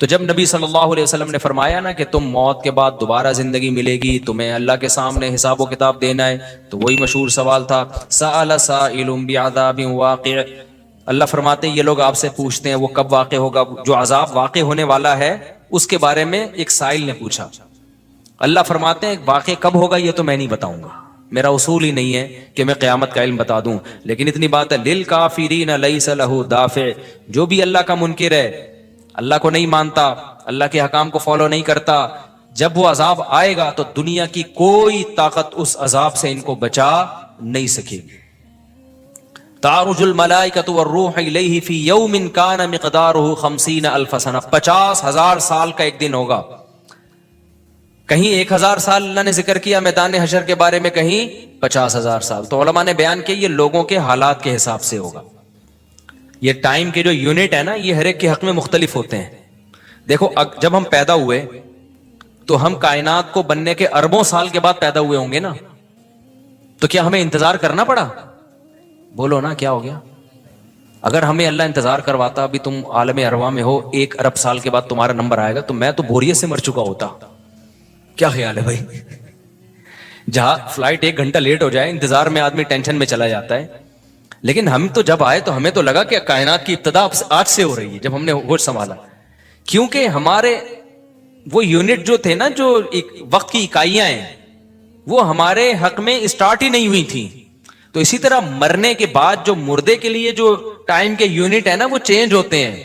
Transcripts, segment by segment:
تو جب نبی صلی اللہ علیہ وسلم نے فرمایا نا کہ تم موت کے بعد دوبارہ زندگی ملے گی، تمہیں اللہ کے سامنے حساب و کتاب دینا ہے، تو وہی مشہور سوال تھا سأل سائل بعذاب واقع. اللہ فرماتے ہیں یہ لوگ آپ سے پوچھتے ہیں وہ کب واقع ہوگا، جو عذاب واقع ہونے والا ہے اس کے بارے میں ایک سائل نے پوچھا. اللہ فرماتے ہیں واقع کب ہوگا یہ تو میں نہیں بتاؤں گا، میرا اصول ہی نہیں ہے کہ میں قیامت کا علم بتا دوں، لیکن اتنی بات ہے للکافرین لیس لہ دافع. جو بھی اللہ کا منکر ہے، اللہ کو نہیں مانتا، اللہ کے حکام کو فالو نہیں کرتا، جب وہ عذاب آئے گا تو دنیا کی کوئی طاقت اس عذاب سے ان کو بچا نہیں سکے گی. تعرج الملائکۃ والروح الیہ فی یوم کان مقدارہ 50,000 سنہ. 50,000 سال کا ایک دن ہوگا. کہیں 1,000 سال اللہ نے ذکر کیا میدان حشر کے بارے میں، کہیں 50,000 سال. تو علماء نے بیان کیا یہ لوگوں کے حالات کے حساب سے ہوگا. یہ ٹائم کے جو یونٹ ہے نا یہ ہر ایک کے حق میں مختلف ہوتے ہیں. دیکھو جب ہم پیدا ہوئے تو ہم کائنات کو بننے کے اربوں سال کے بعد پیدا ہوئے ہوں گے نا، تو کیا ہمیں انتظار کرنا پڑا؟ بولو نا کیا ہو گیا؟ اگر ہمیں اللہ انتظار کرواتا ابھی تم عالم ارواح میں ہو 1 ارب سال کے بعد تمہارا نمبر آئے گا، تو میں تو بوریت سے مر چکا ہوتا. کیا خیال ہے بھائی؟ جہاں فلائٹ 1 گھنٹہ لیٹ ہو جائے انتظار میں آدمی ٹینشن میں چلا جاتا ہے. لیکن ہم تو جب آئے تو ہمیں تو لگا کہ کائنات کی ابتدا آج سے ہو رہی ہے جب ہم نے ہوش سنبھالا. کیونکہ ہمارے وہ یونٹ جو تھے نا، جو وقت کی اکائیاں ہیں، وہ ہمارے حق میں اسٹارٹ ہی نہیں ہوئی تھی. تو اسی طرح مرنے کے بعد جو مردے کے لیے جو ٹائم کے یونٹ ہے نا وہ چینج ہوتے ہیں.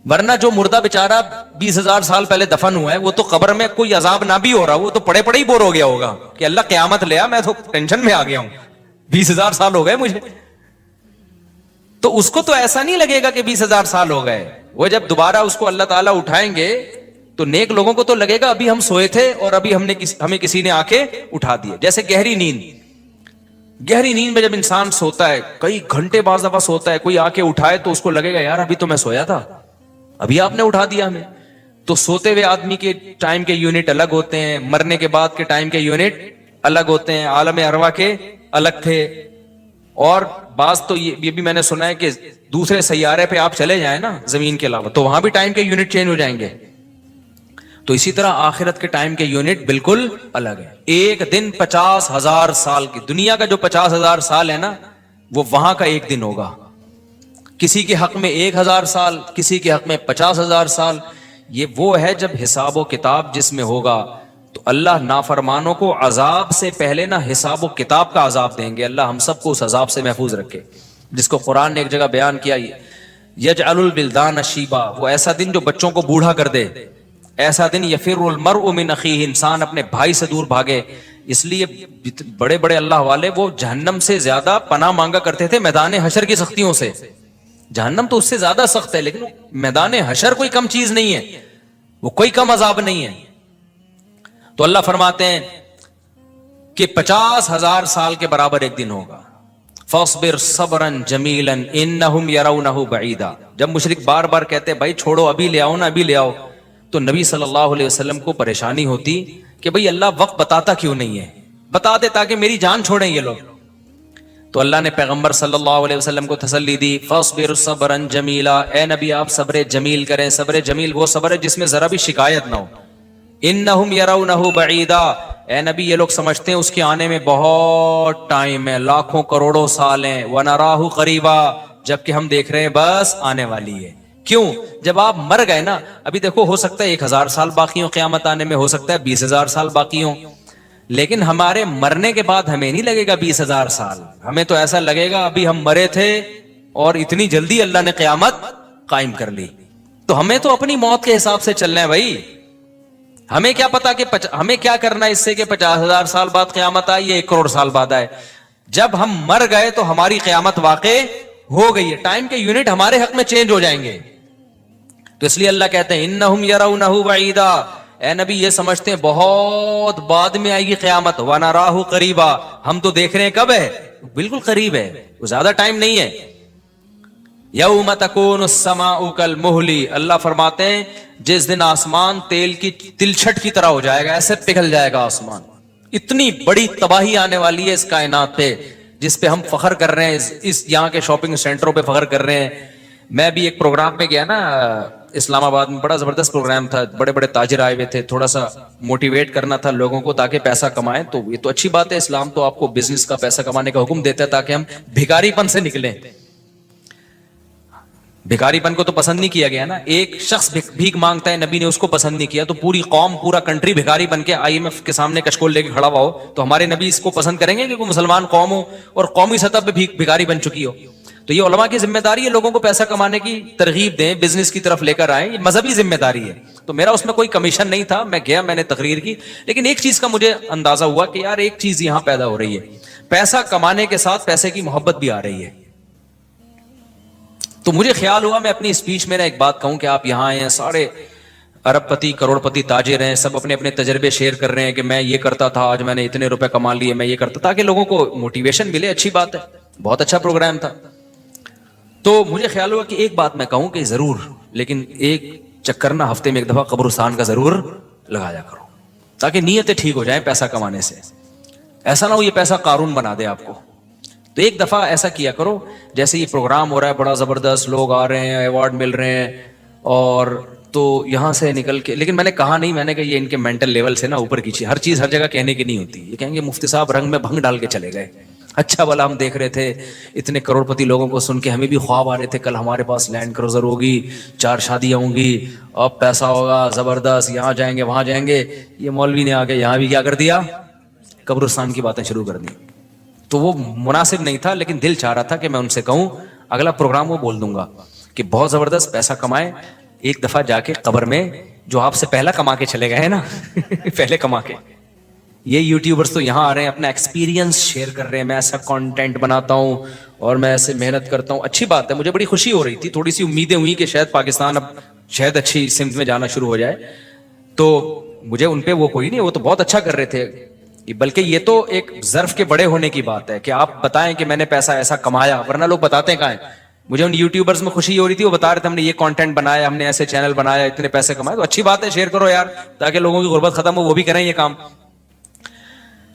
ورنہ جو مردہ بیچارہ 20,000 سال پہلے دفن ہوا ہے وہ تو قبر میں کوئی عذاب نہ بھی ہو رہا، وہ تو پڑے پڑے ہی بور ہو گیا ہوگا کہ اللہ قیامت لیا، میں تو ٹینشن میں آ گیا ہوں، 20,000 سال ہو گئے مجھے. تو اس کو تو ایسا نہیں لگے گا کہ 20,000 سال ہو گئے. وہ جب دوبارہ اس کو اللہ تعالیٰ اٹھائیں گے تو نیک لوگوں کو تو لگے گا ابھی ہم سوئے تھے اور ابھی ہمیں کسی نے آ کے اٹھا دیا. جیسے گہری نیند میں جب انسان سوتا ہے کئی گھنٹے بعض دفعہ سوتا ہے، کوئی آ کے اٹھائے تو اس کو لگے گا یار ابھی تو میں سویا تھا، ابھی آپ نے اٹھا دیا ہمیں. تو سوتے ہوئے آدمی کے ٹائم کے یونٹ الگ ہوتے ہیں، مرنے کے بعد کے ٹائم کے یونٹ الگ ہوتے ہیں، عالم ارواح کے الگ تھے. اور بعض تو یہ بھی میں نے سنا ہے کہ دوسرے سیارے پہ آپ چلے جائیں نا زمین کے علاوہ تو وہاں بھی ٹائم کے یونٹ چینج ہو جائیں گے. تو اسی طرح آخرت کے ٹائم کے یونٹ بالکل الگ ہے. ایک دن 50,000 سال کی، دنیا کا جو 50,000 سال ہے نا وہ وہاں کا ایک دن ہوگا. کسی کے حق میں 1,000 سال، کسی کے حق میں 50,000 سال. یہ وہ ہے جب حساب و کتاب جس میں ہوگا. تو اللہ نافرمانوں کو عذاب سے پہلے نہ حساب و کتاب کا عذاب دیں گے. اللہ ہم سب کو اس عذاب سے محفوظ رکھے، جس کو قرآن نے ایک جگہ بیان کیا یجعل البلدان شیبا، وہ ایسا دن جو بچوں کو بوڑھا کر دے. ایسا دن یفر المرء من اخیہ، انسان اپنے بھائی سے دور بھاگے. اس لیے بڑے بڑے اللہ والے وہ جہنم سے زیادہ پناہ مانگا کرتے تھے میدان حشر کی سختیوں سے. جہنم تو اس سے زیادہ سخت ہے، لیکن میدان حشر کوئی کم چیز نہیں ہے، وہ کوئی کم عذاب نہیں ہے. تو اللہ فرماتے ہیں کہ 50,000 سال کے برابر ایک دن ہوگا. فاصبر صبرا جمیلا انہم یرونہ بعیدا. جب مشرک بار بار کہتے بھائی چھوڑو ابھی لے آؤ نا ابھی لے آؤ، تو نبی صلی اللہ علیہ وسلم کو پریشانی ہوتی کہ بھئی اللہ وقت بتاتا کیوں نہیں ہے، بتا دے تاکہ میری جان چھوڑیں یہ لوگ. تو اللہ نے پیغمبر صلی اللہ علیہ وسلم کو تسلی دی فاصبر صبرا جمیلا، اے نبی آپ صبر جمیل کریں. صبر جمیل وہ صبر ہے جس میں ذرا بھی شکایت نہ ہو. انہم یرونہ بعیدا، اے نبی یہ لوگ سمجھتے ہیں اس کے آنے میں بہت ٹائم ہے، لاکھوں کروڑوں سال ہیں. ونراہ قریبا، جبکہ ہم دیکھ رہے ہیں بس آنے والی ہے. کیوں؟ جب آپ مر گئے نا، ابھی دیکھو ہو سکتا ہے 1,000 سال باقی ہوں قیامت آنے میں، ہو سکتا ہے 20,000 سال باقی ہوں، لیکن ہمارے مرنے کے بعد ہمیں نہیں لگے گا 20,000 سال. ہمیں تو ایسا لگے گا ابھی ہم مرے تھے اور اتنی جلدی اللہ نے قیامت قائم کر لی. تو ہمیں تو اپنی موت کے حساب سے چلنا ہے بھائی. ہمیں کیا پتا کہ ہمیں کیا کرنا ہے اس سے کہ 50,000 سال بعد قیامت آئے یا 1 کروڑ سال بعد آئے. جب ہم مر گئے تو ہماری قیامت واقع ہو گئی ہے، ٹائم کے یونٹ ہمارے حق میں چینج ہو جائیں گے. تو اس لیے اللہ کہتے ہیں انہم یرونہ بعیدا، اے نبی یہ سمجھتے ہیں بہت بعد میں آئے گی قیامت. ونراہ قریبا، ہم تو دیکھ رہے ہیں کب ہے، بالکل قریب ہے، وہ زیادہ ٹائم نہیں ہے. یوم تکون السماء کالمہل، اللہ فرماتے ہیں جس دن آسمان تیل کی تلچھٹ کی طرح ہو جائے گا، ایسے پگھل جائے گا آسمان. اتنی بڑی تباہی آنے والی ہے اس کائنات پہ جس پہ ہم فخر کر رہے ہیں، اس یہاں کے شاپنگ سینٹروں پہ فخر کر رہے ہیں. میں بھی ایک پروگرام میں گیا نا اسلام آباد میں بڑا زبردست پروگرام تھا, بڑے بڑے تاجر آئے ہوئے تھے, تھوڑا سا موٹیویٹ کرنا تھا لوگوں کو تاکہ پیسہ کمائیں. تو یہ تو اچھی بات ہے, اسلام تو آپ کو بزنس کا پیسہ کمانے کا حکم دیتا ہے تاکہ ہم بھکاری پن سے نکلیں. بھکاری پن کو تو پسند نہیں کیا گیا نا, ایک شخص بھیک مانگتا ہے, نبی نے اس کو پسند نہیں کیا, تو پوری قوم پورا کنٹری بھکاری بن کے IMF کے سامنے کشکول لے کے کھڑا ہوا ہو تو ہمارے نبی اس کو پسند کریں گے کہ کوئی مسلمان قوم ہو اور قومی سطح پہ بھکاری بن چکی ہو؟ تو یہ علماء کی ذمہ داری ہے لوگوں کو پیسہ کمانے کی ترغیب دیں, بزنس کی طرف لے کر آئیں, یہ مذہبی ذمہ داری ہے. تو میرا اس میں کوئی کمیشن نہیں تھا, میں گیا, میں نے تقریر کی, لیکن ایک چیز کا مجھے اندازہ ہوا کہ یار ایک چیز یہاں پیدا ہو رہی ہے, پیسہ کمانے کے ساتھ پیسے کی محبت بھی آ رہی ہے. تو مجھے خیال ہوا میں اپنی اسپیچ میں ایک بات کہوں کہ آپ یہاں آئے ہیں, سارے ارب پتی کروڑ پتی تاجر ہیں, سب اپنے اپنے تجربے شیئر کر رہے ہیں کہ میں یہ کرتا تھا, آج میں نے اتنے روپے کما لیے, میں یہ کرتا, تاکہ لوگوں کو موٹیویشن ملے. اچھی بات ہے, بہت اچھا پروگرام تھا. تو مجھے خیال ہوا کہ ایک بات میں کہوں کہ ضرور, لیکن ایک چکر نہ ہفتے میں ایک دفعہ قبرستان کا ضرور لگایا کرو تاکہ نیتیں ٹھیک ہو جائیں پیسہ کمانے سے. ایسا نہ ہو یہ پیسہ قارون بنا دے آپ کو. تو ایک دفعہ ایسا کیا کرو, جیسے یہ پروگرام ہو رہا ہے بڑا زبردست, لوگ آ رہے ہیں, ایوارڈ مل رہے ہیں, اور تو یہاں سے نکل کے, لیکن میں نے کہا نہیں, میں نے کہا یہ ان کے مینٹل لیول سے نا اوپر کیجیے, ہر چیز ہر جگہ کہنے کی نہیں ہوتی. یہ کہیں گے مفتی صاحب رنگ میں بھنگ ڈال کے چلے گئے. اچھا بلا ہم دیکھ رہے تھے اتنے کروڑ پتی لوگوں کو سن کے, ہمیں بھی خواب آ رہے تھے کل ہمارے پاس لینڈ کروزر ہوگی, 4 شادیاں ہوں گی, اب پیسہ ہوگا زبردست, یہاں جائیں گے وہاں جائیں گے. یہ مولوی نے آ کے یہاں بھی کیا کر دیا, قبرستان کی باتیں شروع کر دی. تو وہ مناسب نہیں تھا, لیکن دل چاہ رہا تھا کہ میں ان سے کہوں اگلا پروگرام وہ بول دوں گا کہ بہت زبردست پیسہ کمائیں, ایک دفعہ جا کے قبر میں جو آپ سے پہلا کما کے چلے گئے نا پہلے کما کے, یہ یوٹیوبرز تو یہاں آ رہے ہیں اپنا ایکسپیرینس شیئر کر رہے ہیں, میں ایسا کانٹینٹ بناتا ہوں اور میں ایسے محنت کرتا ہوں. اچھی بات ہے, مجھے بڑی خوشی ہو رہی تھی, تھوڑی سی امیدیں ہوئی کہ شاید پاکستان اب شاید اچھی سمت میں جانا شروع ہو جائے. تو مجھے ان پہ وہ کوئی نہیں, وہ تو بہت اچھا کر رہے تھے, بلکہ یہ تو ایک ظرف کے بڑے ہونے کی بات ہے کہ آپ بتائیں کہ میں نے پیسہ ایسا کمایا, ورنہ لوگ بتاتے ہیں کہاں ہیں. مجھے ان یوٹیوبرز میں خوشی ہو رہی تھی, وہ بتا رہے تھے ہم نے یہ کانٹینٹ بنایا, ہم نے ایسے چینل بنایا, اتنے پیسے کمائے. تو اچھی بات ہے, شیئر کرو یار تاکہ لوگوں کی غربت ختم ہو, وہ بھی کریں یہ کام.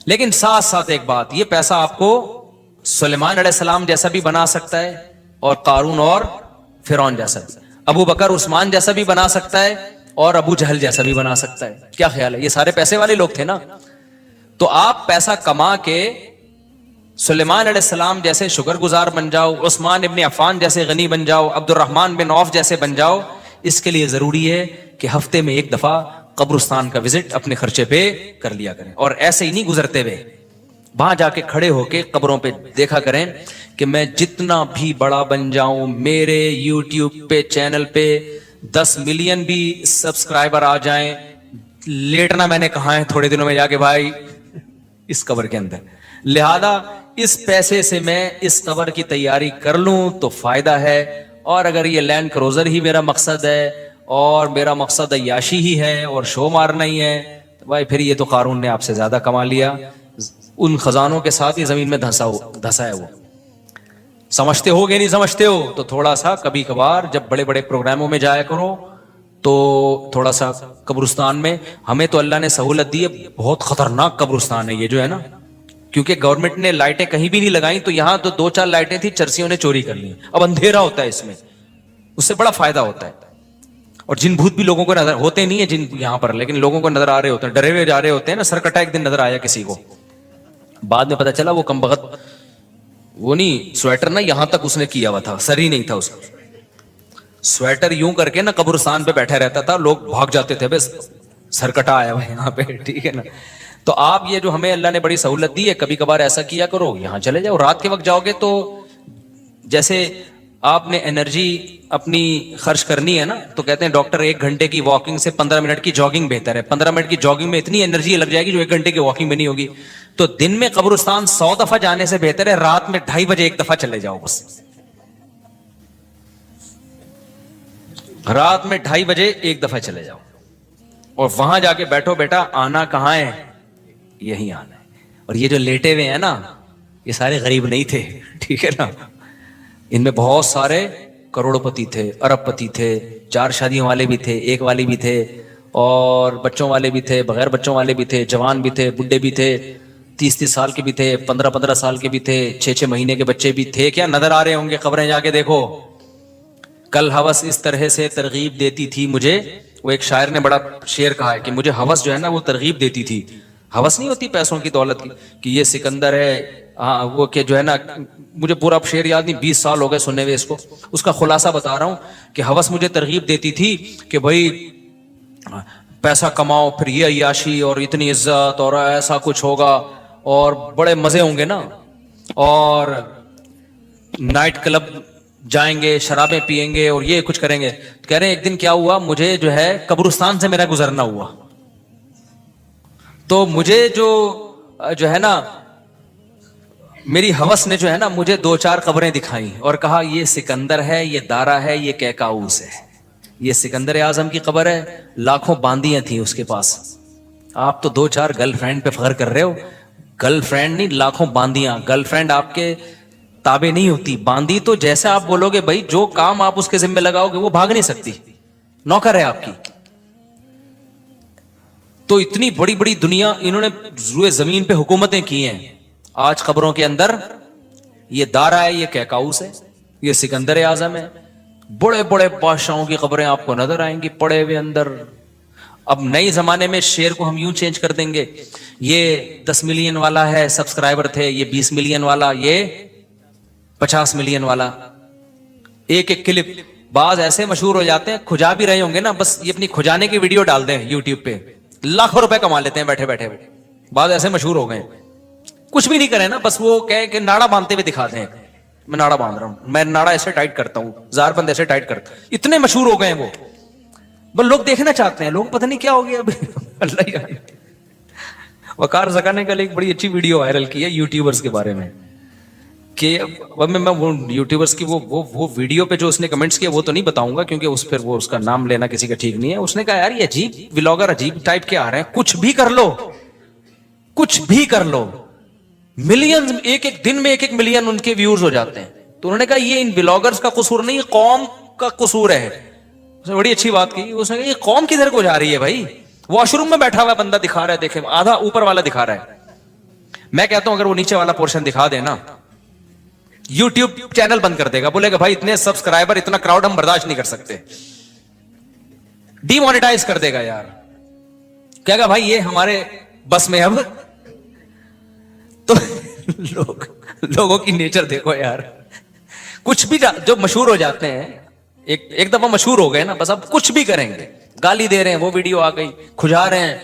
لیکن ساتھ ساتھ ایک بات, یہ پیسہ آپ کو سلیمان علیہ السلام جیسا بھی بنا سکتا ہے, اور قارون اور فرعون جیسا, ابو بکر عثمان جیسا بھی بنا سکتا ہے, اور ابو جہل جیسا بھی بنا سکتا ہے. کیا خیال ہے, یہ سارے پیسے والے لوگ تھے نا. تو آپ پیسہ کما کے سلیمان علیہ السلام جیسے شکر گزار بن جاؤ, عثمان ابن عفان جیسے غنی بن جاؤ, عبد الرحمن بن عوف جیسے بن جاؤ. اس کے لیے ضروری ہے کہ ہفتے میں ایک دفعہ قبرستان کا وزٹ اپنے خرچے پہ کر لیا کریں, اور ایسے ہی نہیں گزرتے ہوئے, وہاں جا کے کھڑے ہو کے قبروں پہ دیکھا کریں کہ میں جتنا بھی بڑا بن جاؤں, میرے یوٹیوب پہ چینل پہ 10 ملین بھی سبسکرائبر آ جائیں, لیٹنا میں نے کہا ہے تھوڑے دنوں میں جا کے بھائی اس قبر کے اندر. لہذا اس پیسے سے میں اس قبر کی تیاری کر لوں تو فائدہ ہے, اور اگر یہ لینڈ کروزر ہی میرا مقصد ہے اور میرا مقصد عیاشی ہی ہے اور شو مارنا ہی ہے, تو بھائی پھر یہ تو قارون نے آپ سے زیادہ کما لیا, ان خزانوں کے ساتھ ہی زمین میں دھسا ہے. وہ سمجھتے ہو کہ نہیں سمجھتے ہو, تو تھوڑا سا کبھی کبھار جب بڑے بڑے پروگراموں میں جایا کرو تو تھوڑا سا قبرستان میں, ہمیں تو اللہ نے سہولت دی ہے, بہت خطرناک قبرستان ہے یہ جو ہے نا, کیونکہ گورنمنٹ نے لائٹیں کہیں بھی نہیں لگائیں, تو یہاں تو 2-4 لائٹیں تھی, چرسیوں نے چوری کر لی. اب اندھیرا ہوتا ہے اس میں, اس سے بڑا فائدہ ہوتا ہے. اور جن بھوت بھی لوگوں کو نظر ہوتے نہیں ہیں جن یہاں پر, لیکن لوگوں کو نظر آ رہے ہوتے ہیں, ڈرے ہوئے جا رہے ہوتے ہیں نا. سرکٹا ایک دن نظر آیا کسی کو, بعد میں پتا چلا وہ کم بخت, وہ نہیں سویٹر نا یہاں تک اس نے کیا ہوا تھا, سر ہی نہیں تھا اس کا, سویٹر یوں کر کے نا قبرستان پہ بیٹھا رہتا تھا, لوگ بھاگ جاتے تھے, بس سرکٹا آیا ہوا یہاں پہ, ٹھیک ہے نا. تو آپ یہ جو ہمیں اللہ نے بڑی سہولت دی ہے, کبھی کبھار ایسا کیا کرو, یہاں چلے جاؤ. رات کے وقت جاؤ گے تو جیسے آپ نے انرجی اپنی خرچ کرنی ہے نا, تو کہتے ہیں ڈاکٹر 1 گھنٹے کی واکنگ سے 15 منٹ کی جاگنگ بہتر ہے. 15 منٹ کی جاگنگ میں اتنی انرجی لگ جائے گی جو 1 گھنٹے کی واکنگ میں نہیں ہوگی. تو دن میں قبرستان 100 دفعہ جانے سے بہتر ہے رات میں 2:30 بجے 1 دفعہ چلے جاؤ. بس رات میں 2:30 بجے 1 دفعہ چلے جاؤ, اور وہاں جا کے بیٹھو. بیٹا آنا کہاں ہے, یہی آنا ہے. اور یہ جو لیٹے ہوئے ہیں نا, یہ سارے غریب نہیں تھے, ٹھیک ہے نا. ان میں بہت سارے کروڑ پتی تھے, ارب پتی تھے, 4 شادیوں والے بھی تھے, 1 والی بھی تھے, اور بچوں والے بھی تھے, بغیر بچوں والے بھی تھے, جوان بھی تھے, بڈھے بھی تھے, 30 سال کے بھی تھے, 15 سال کے بھی تھے, 6 مہینے کے بچے بھی تھے. کیا نظر آ رہے ہوں گے, خبریں جا کے دیکھو. کل ہوس اس طرح سے ترغیب دیتی تھی مجھے. وہ ایک شاعر نے بڑا شعر کہا ہے کہ مجھے ہوس جو ہے نا وہ ترغیب دیتی تھی. ہوس نہیں ہوتی پیسوں کی دولت کی کہ یہ سکندر ہے وہ کہ جو ہے نا, مجھے پورا شعر یاد نہیں, 20 سال ہو گئے سننے ہوئے اس کو. اس کا خلاصہ بتا رہا ہوں کہ ہوس مجھے ترغیب دیتی تھی کہ بھائی پیسہ کماؤ, پھر یہ عیاشی اور اتنی عزت اور ایسا کچھ ہوگا اور بڑے مزے ہوں گے نا, اور نائٹ کلب جائیں گے, شرابیں پیئیں گے اور یہ کچھ کریں گے. تو کہہ رہے ہیں ایک دن کیا ہوا, مجھے جو ہے قبرستان سے میرا گزرنا ہوا. تو مجھے جو ہے نا میری ہوس نے جو ہے نا مجھے 2-4 قبریں دکھائیں اور کہا یہ سکندر ہے, یہ دارا ہے, یہ کیکاؤس ہے. یہ سکندر اعظم کی قبر ہے, لاکھوں باندیاں تھیں اس کے پاس. آپ تو 2-4 گرل فرینڈ پہ فخر کر رہے ہو, گرل فرینڈ نہیں لاکھوں باندیاں. گرل فرینڈ آپ کے تابع نہیں ہوتی, باندی تو جیسے آپ بولو گے بھائی جو کام آپ اس کے ذمہ لگاؤ گے وہ بھاگ نہیں سکتی, نوکر ہے آپ کی. تو اتنی بڑی بڑی دنیا انہوں نے روئے زمین پہ حکومتیں کی ہیں. آج قبروں کے اندر یہ دارا ہے, یہ کیکاؤس ہے, یہ سکندر اعظم ہے. بڑے بڑے بادشاہوں کی قبریں آپ کو نظر آئیں گی پڑے ہوئے اندر. اب نئے زمانے میں شعر کو ہم یوں چینج کر دیں گے, یہ 10 ملین والا ہے سبسکرائبر تھے, یہ 20 ملین والا, یہ 50 ملین والا. ایک ایک کلپ بعض ایسے مشہور ہو جاتے ہیں, کھجا بھی رہے ہوں گے نا, بس یہ اپنی کھجانے کی ویڈیو ڈال دیں یوٹیوب پہ, لاکھوں روپے کما لیتے ہیں بیٹھے بیٹھے. بعض ایسے مشہور ہو گئے, کچھ بھی نہیں کرے نا, بس وہ کہے کہ ناڑا باندھتے ہوئے دکھاتے ہیں, میں ناڑا باندھ رہا ہوں, میں ناڑا ایسے ٹائٹ کرتا ہوں, زار بند ایسے ٹائٹ کرتا ہوں. اتنے مشہور ہو گئے ہیں وہ, بس لوگ دیکھنا چاہتے ہیں. لوگ پتہ نہیں کیا ہو گیا ابھی. اللہ جانے. وقار زکا نے کل ایک بڑی اچھی ویڈیو وائرل کی ہے یوٹیوبرز کے بارے میں, کہ میں وہ یوٹیوبرز کی وہ ویڈیو پہ جو اس نے کمنٹس کیا وہ تو نہیں بتاؤں گا کیونکہ اس پھر وہ اس کا نام لینا کسی کا ٹھیک نہیں ہے. اس نے کہا یار یہ عجیب ولاگر عجیب ٹائپ کے آ رہے ہیں, کچھ بھی کر لو, کچھ بھی کر لو, ملین ایک ایک دن میں 1-1 ملین ان کے ویورز ہو جاتے ہیں. تو انہوں نے کہا یہ ان ولاگرز کا قصور نہیں, قوم کا قصور ہے. اس نے بڑی اچھی بات کی, اس نے کہا یہ قوم کدھر کو جا رہی ہے بھائی. واش روم میں بیٹھا ہوا بندہ دکھا رہا ہے, دیکھیں آدھا اوپر والا دکھا رہا ہے. میں کہتا ہوں اگر وہ نیچے والا پورشن دکھا دے نا, یوٹیوب چینل بند کر دے گا, بولے گا بھائی اتنے سبسکرائبر اتنا کراؤڈ ہم برداشت نہیں کر سکتے, ڈی مانیٹائز کر دے گا یار. کہے گا بھائی یہ ہمارے بس میں اب. تو لوگوں کی نیچر دیکھو یار, کچھ بھی جو مشہور ہو جاتے ہیں ایک دفعہ مشہور ہو گئے نا, بس اب کچھ بھی کریں گے. گالی دے رہے ہیں, وہ ویڈیو آ گئی, کھجا رہے ہیں,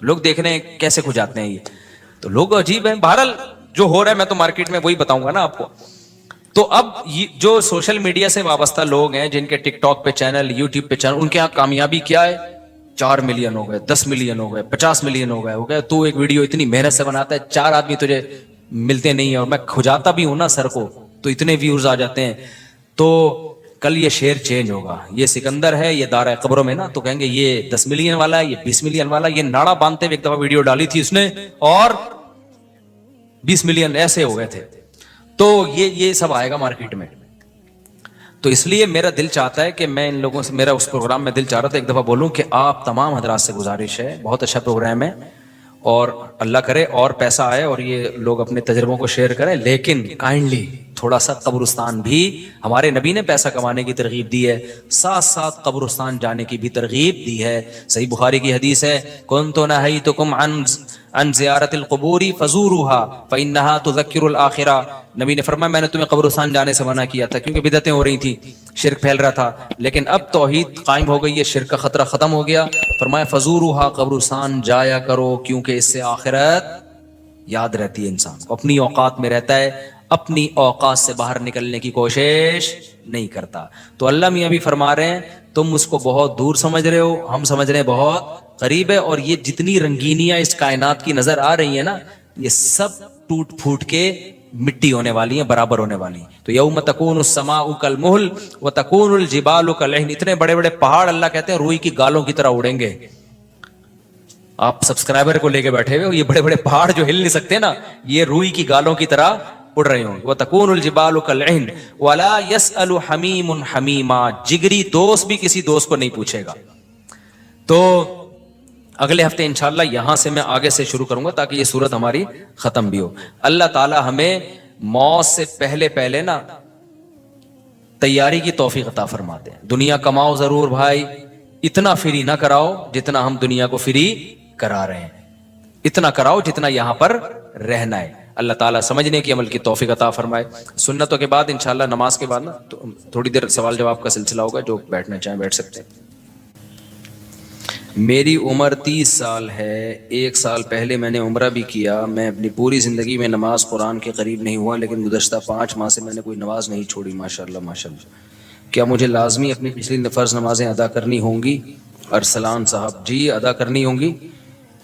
لوگ دیکھ رہے ہیں کیسے کھجاتے ہیں یہ. تو لوگ عجیب ہیں. بہرحال جو ہو رہا ہے میں تو مارکیٹ میں وہی بتاؤں گا نا آپ کو. تو اب جو سوشل میڈیا سے وابستہ لوگ ہیں جن کے ٹک ٹاک پہ چینل, یوٹیوب پہ چینل, ان کے یہاں کامیابی کیا ہے, 4 ملین ہو گئے, 10 ملین ہو گئے, 50 ملین ہو گئے. تو ایک ویڈیو اتنی محنت سے بناتا ہے, 4 آدمی تجھے ملتے نہیں ہیں, اور میں کھجاتا بھی ہوں نا سر کو, تو اتنے ویورز آ جاتے ہیں. تو کل یہ شعر چینج ہوگا, یہ سکندر ہے, یہ دار ہے قبروں میں نا, تو کہیں گے یہ 10 ملین والا ہے, یہ 20 ملین والا. یہ ناڑا باندھتے ہوئے ایک دفعہ ویڈیو ڈالی تھی اس نے, اور 20 ملین ایسے ہو گئے تھے. تو یہ سب آئے گا مارکیٹ میں. تو اس لیے میرا دل چاہتا ہے کہ میں ان لوگوں سے, میرا اس پروگرام میں دل چاہ رہا تھا ایک دفعہ بولوں کہ آپ تمام حضرات سے گزارش ہے, بہت اچھا پروگرام ہے, اور اللہ کرے اور پیسہ آئے اور یہ لوگ اپنے تجربوں کو شیئر کریں, لیکن کائنڈلی تھوڑا سا قبرستان بھی, ہمارے نبی نے پیسہ کمانے کی ترغیب دی ہے, ساتھ ساتھ قبرستان جانے کی بھی ترغیب دی ہے. صحیح بخاری کی حدیث ہے, کنت نہیتکم عن زیارت القبور فزوروها فانها تذکر الاخرہ. نبی نے فرمایا میں نے تمہیں قبرستان جانے سے منع کیا تھا کیونکہ بدعتیں ہو رہی تھیں, شرک پھیل رہا تھا, لیکن اب توحید قائم ہو گئی ہے, شرک کا خطرہ ختم ہو گیا. فرمایا فزوروها, قبرستان جایا کرو, کیونکہ اس سے آخرت یاد رہتی ہے. انسان کو اپنی اوقات میں رہتا ہے, اپنی اوقات سے باہر نکلنے کی کوشش نہیں کرتا. تو اللہ میاں بھی فرما رہے ہیں تم اس کو بہت دور سمجھ رہے ہو, ہم سمجھ رہے ہیں بہت قریب ہے. اور یہ جتنی رنگینیاں اس کائنات کی نظر آ رہی ہیں نا, یہ سب ٹوٹ پھوٹ کے مٹی ہونے والی ہیں, برابر ہونے والی ہیں. تو یوم تکون السماء کالمہل وتکون الجبال کالعہن. اتنے بڑے بڑے پہاڑ اللہ کہتے ہیں روئی کی گالوں کی طرح اڑیں گے. آپ سبسکرائبر کو لے کے بیٹھے ہوئے, یہ بڑے بڑے پہاڑ جو ہل نہیں سکتے نا, یہ روئی کی گالوں کی طرح اڑ رہے ہوں. وتکون الجبال کالعہن ولا يسأل حمیم حمیما. جگری دوست بھی کسی دوست کو نہیں پوچھے گا. تو اگلے ہفتے انشاءاللہ یہاں سے میں آگے سے شروع کروں گا تاکہ یہ صورت ہماری ختم بھی ہو. اللہ تعالی ہمیں موت سے پہلے نا تیاری کی توفیق عطا فرما دیں. دنیا کماؤ ضرور بھائی، اتنا فری نہ کراؤ جتنا ہم دنیا کو فری کرا رہے ہیں، اتنا کراؤ جتنا یہاں پر رہنا ہے. اللہ تعالیٰ سمجھنے کی عمل کی توفیق عطا فرمائے. سنتوں کے بعد انشاءاللہ نماز کے بعد نا تھوڑی دیر سوال جواب کا سلسلہ ہوگا، جو بیٹھنا چاہیں بیٹھ سکتے ہیں. میری عمر 30 سال ہے. 1 سال پہلے میں نے عمرہ بھی کیا. میں اپنی پوری زندگی میں نماز قرآن کے قریب نہیں ہوا، لیکن گزشتہ 5 ماہ سے میں نے کوئی نماز نہیں چھوڑی. ماشاءاللہ ماشاءاللہ. کیا مجھے لازمی اپنی پچھلی فرض نمازیں ادا کرنی ہوں گی؟ ارسلان صاحب جی ادا کرنی ہوں گی،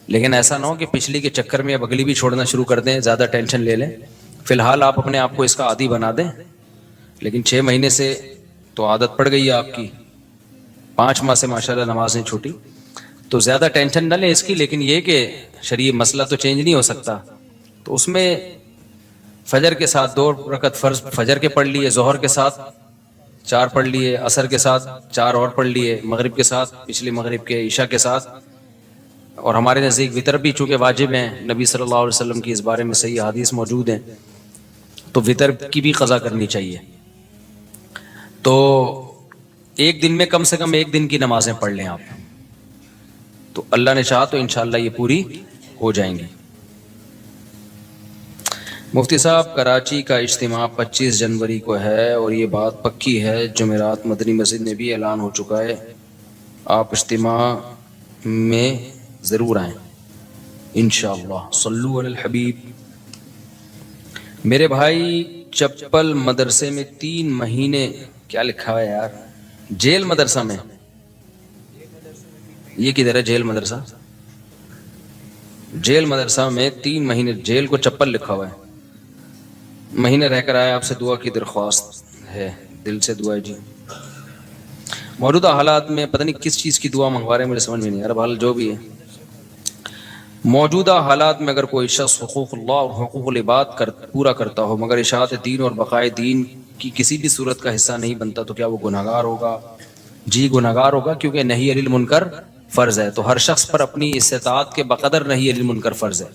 لیکن ایسا نہ ہو کہ پچھلی کے چکر میں اب اگلی بھی چھوڑنا شروع کر دیں، زیادہ ٹینشن لے لیں. فی الحال آپ اپنے آپ کو اس کا عادی بنا دیں، لیکن 6 مہینے سے تو عادت پڑ گئی ہے آپ کی، 5 ماہ سے ماشاءاللہ نماز نہیں چھوٹی، تو زیادہ ٹینشن نہ لیں اس کی. لیکن یہ کہ شرعی مسئلہ تو چینج نہیں ہو سکتا، تو اس میں فجر کے ساتھ 2 رکعت فرض فجر کے پڑھ لیے، ظہر کے ساتھ 4 پڑھ لیے، عصر کے ساتھ 4 اور پڑھ لیے، مغرب کے ساتھ پچھلی مغرب کے، عشاء کے ساتھ. اور ہمارے نزدیک وطر بھی چونکہ واجب ہیں، نبی صلی اللہ علیہ وسلم کی اس بارے میں صحیح حدیث موجود ہیں، تو وطر کی بھی قضا کرنی چاہیے. تو ایک دن میں کم سے کم 1 دن کی نمازیں پڑھ لیں آپ، تو اللہ نے چاہا تو انشاءاللہ یہ پوری ہو جائیں گی. مفتی صاحب کراچی کا اجتماع 25 جنوری کو ہے اور یہ بات پکی ہے، جمعرات مدنی مسجد میں بھی اعلان ہو چکا ہے. آپ اجتماع میں ضرور آئیں انشاءاللہ. صلو علی الحبیب. میرے بھائی چپل مدرسے میں 3 مہینے، کیا لکھا ہے یار، جیل مدرسہ میں، یہ کدھر ہے جیل مدرسہ؟ جیل مدرسہ میں 3 مہینے، جیل کو چپل لکھا ہوا ہے، مہینے رہ کر آئے. آپ سے دعا کی درخواست ہے، دل سے دعا ہے جی. موجودہ حالات میں پتہ نہیں کس چیز کی دعا منگوا رہے ہیں، مجھے سمجھ میں نہیں آ رہا. بہرحال جو بھی ہے، موجودہ حالات میں اگر کوئی شخص حقوق اللہ اور حقوق العباد پورا کرتا ہو مگر اشاعت دین اور بقائے دین کی کسی بھی صورت کا حصہ نہیں بنتا، تو کیا وہ گناہگار ہوگا؟ جی گناہگار ہوگا، کیونکہ نہی عن المنکر فرض ہے، تو ہر شخص پر اپنی استطاعت کے بقدر نہی عن المنکر فرض ہے.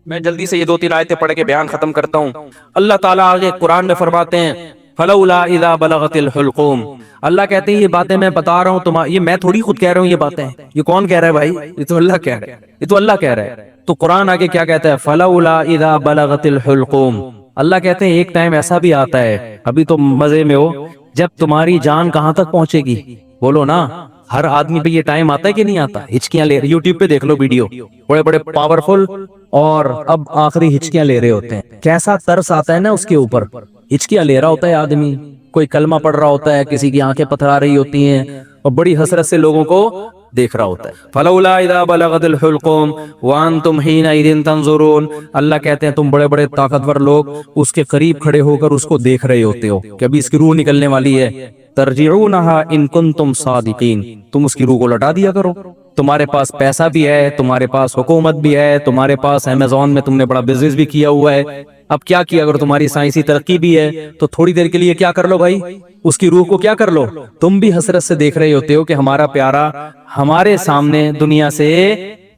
میں جلدی سے یہ 2-3 آیتیں پڑھ کے بیان ختم کرتا ہوں. اللہ تعالیٰ آگے قرآن میں فرماتے ہیں فَلَوْلَا إِذَا بَلَغَتِ الْحُلْقُومَ. اللہ کہتے ہیں یہ باتیں میں بتا رہا ہوں، یہ میں تھوڑی خود کہہ رہا ہوں، یہ باتیں یہ کون کہہ رہا ہے بھائی؟ یہ تو اللہ کہہ رہا ہے، یہ تو اللہ کہہ رہا ہے. تو قرآن آگے کیا کہتا ہے؟ فَلَوْلَا إِذَا بَلَغَتِ الْحُلْقُومَ. اللہ کہتے ہیں ایک ٹائم ایسا بھی آتا ہے، ابھی تو مزے میں ہو، جب تمہاری جان کہاں تک پہنچے گی؟ بولو نا. ہر آدمی پہ یہ ٹائم آتا ہے کہ نہیں آتا؟ ہچکیاں لے، یوٹیوب پہ دیکھ لو ویڈیو، بڑے بڑے پاورفل اور اب آخری ہچکیاں لے رہے ہوتے ہیں. کیسا ترس آتا ہے نا اس کے اوپر، ہچکیاں لے رہا ہوتا ہے آدمی، کوئی کلمہ پڑھ رہا ہوتا ہے، کسی کی آنکھیں پتھرا رہی ہوتی ہیں، اور بڑی حسرت سے لوگوں کو دیکھ رہا ہوتا ہے. فَلَوْلَا إِذَا بَلَغَتِ الْحُلْقُومَ وَأَنْتُمْ حِينَئِذٍ تَنظُرُونَ. اللہ کہتے ہیں تم بڑے بڑے طاقتور لوگ اس کے قریب کھڑے ہو کر اس کو دیکھ رہے ہوتے ہو کہ ابھی اس کی روح نکلنے والی ہے. ترجعونها ان کنتم صادقین. تم اس کی روح کو لوٹا دیا کرو. تمہارے پاس پیسہ بھی ہے، تمہارے پاس حکومت بھی ہے، تمہارے پاس امیزون میں تم نے بڑا بزنس بھی کیا ہوا ہے. اب کیا کیا، اگر تمہاری سائنسی ترقی بھی ہے تو تھوڑی دیر کے لیے کیا کر لو بھائی، اس کی روح کو کیا کر لو. تم بھی حسرت سے دیکھ رہے ہوتے ہو کہ ہمارا پیارا ہمارے سامنے دنیا سے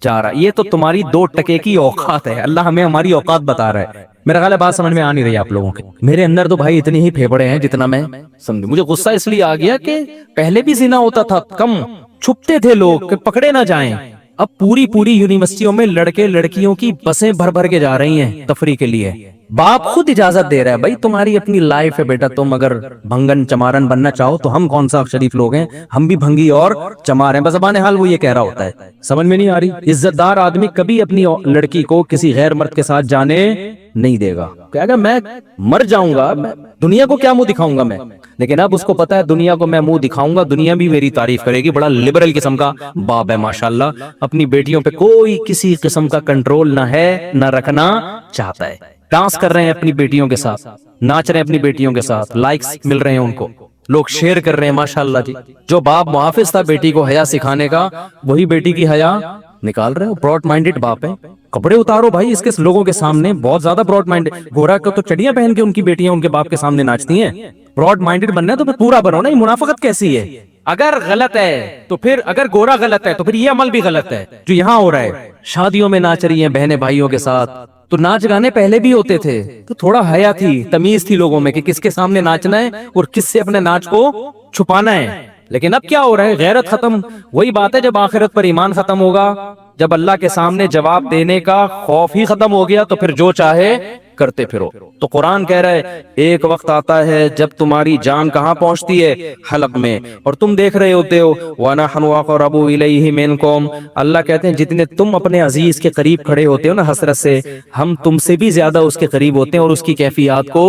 جا رہا. یہ تو تمہاری 2 ٹکے کی اوقات ہے. اللہ ہمیں ہماری اوقات بتا رہا ہے. میرا خیال ہے بات سمجھ میں آ نہیں رہی آپ لوگوں کے. میرے اندر تو بھائی اتنی ہی پھیپڑے ہیں جتنا میں سمجھوں. مجھے غصہ اس لیے آ گیا کہ پہلے بھی زنا ہوتا تھا، کم چھپتے تھے لوگ کہ پکڑے نہ جائیں. اب پوری یونیورسٹیوں میں لڑکے لڑکیوں کی بسیں بھر بھر کے جا رہی ہیں تفریح کے لیے. باپ خود اجازت دے رہا ہے، بھائی تمہاری اپنی لائف ہے بیٹا، تم اگر بھنگن چمارن بننا چاہو تو ہم کون سا شریف لوگ ہیں، ہم بھی بھنگی اور چمار ہیں. بزبان حال وہ یہ کہہ رہا ہوتا ہے. سمجھ میں نہیں آ رہی. عزت دار آدمی کبھی اپنی لڑکی کو کسی غیر مرد کے ساتھ جانے نہیں دے گا. کہے گا میں مر جاؤں گا، دنیا کو کیا منہ دکھاؤں گا میں. لیکن اب اس کو پتا ہے دنیا کو میں منہ دکھاؤں گا، دنیا بھی میری تعریف کرے گی. بڑا لبرل قسم کا باپ ہے ماشاءاللہ. اپنی بیٹیوں پہ کوئی کسی قسم کا کنٹرول نہ ہے، نہ رکھنا چاہتا ہے. ڈانس کر رہے ہیں اپنی بیٹیوں کے ساتھ، ناچ رہے ہیں اپنی بیٹیوں کے ساتھ، لائکس مل رہے ہیں ان کو، لوگ شیئر کر رہے ہیں ماشاءاللہ جی. جو باپ محافظ تھا بیٹی کو حیا سکھانے کا، وہی بیٹی کی حیا نکال رہے ہیں. براڈ مائنڈڈ باپ ہے. کپڑے اتارو بھائی اس کے لوگوں کے سامنے، بہت زیادہ براڈ مائنڈ. گورا کو تو چڑیاں پہن کے ان کی بیٹیاں ان کے باپ کے سامنے ناچتی ہیں. براڈ مائنڈڈ بننا ہے تو پورا بنو نا. یہ منافقت کیسی ہے؟ اگر غلط ہے تو پھر اگر گورا غلط ہے تو پھر یہ عمل بھی غلط ہے جو یہاں ہو رہا ہے. شادیوں میں ناچ رہی ہیں بہنیں بھائیوں کے ساتھ, تو ناچ گانے پہلے بھی ہوتے تھے, تو تھوڑا حیا تھی, تمیز تھی لوگوں میں کہ کس کے سامنے ناچنا ہے اور کس سے اپنے ناچ کو چھپانا ہے. لیکن اب کیا ہو رہا ہے, غیرت ختم. وہی بات ہے جب آخرت پر ایمان ختم ہوگا, جب اللہ کے سامنے جواب دینے کا خوف ہی ختم ہو گیا, تو پھر جو چاہے کرتے پھرو. تو قرآن کہہ رہا ہے ایک وقت آتا ہے جب تمہاری جان کہاں پہنچتی ہے, حلق میں, اور تم دیکھ رہے ہوتے ہو. وَنَحْنُ أَقْرَبُ إِلَيْهِ مِنْكُمْ, اللہ کہتے ہیں جتنے تم اپنے عزیز کے قریب کھڑے ہوتے ہو نا حسرت سے, ہم تم سے بھی زیادہ اس کے قریب ہوتے ہیں اور اس کی کیفیات کو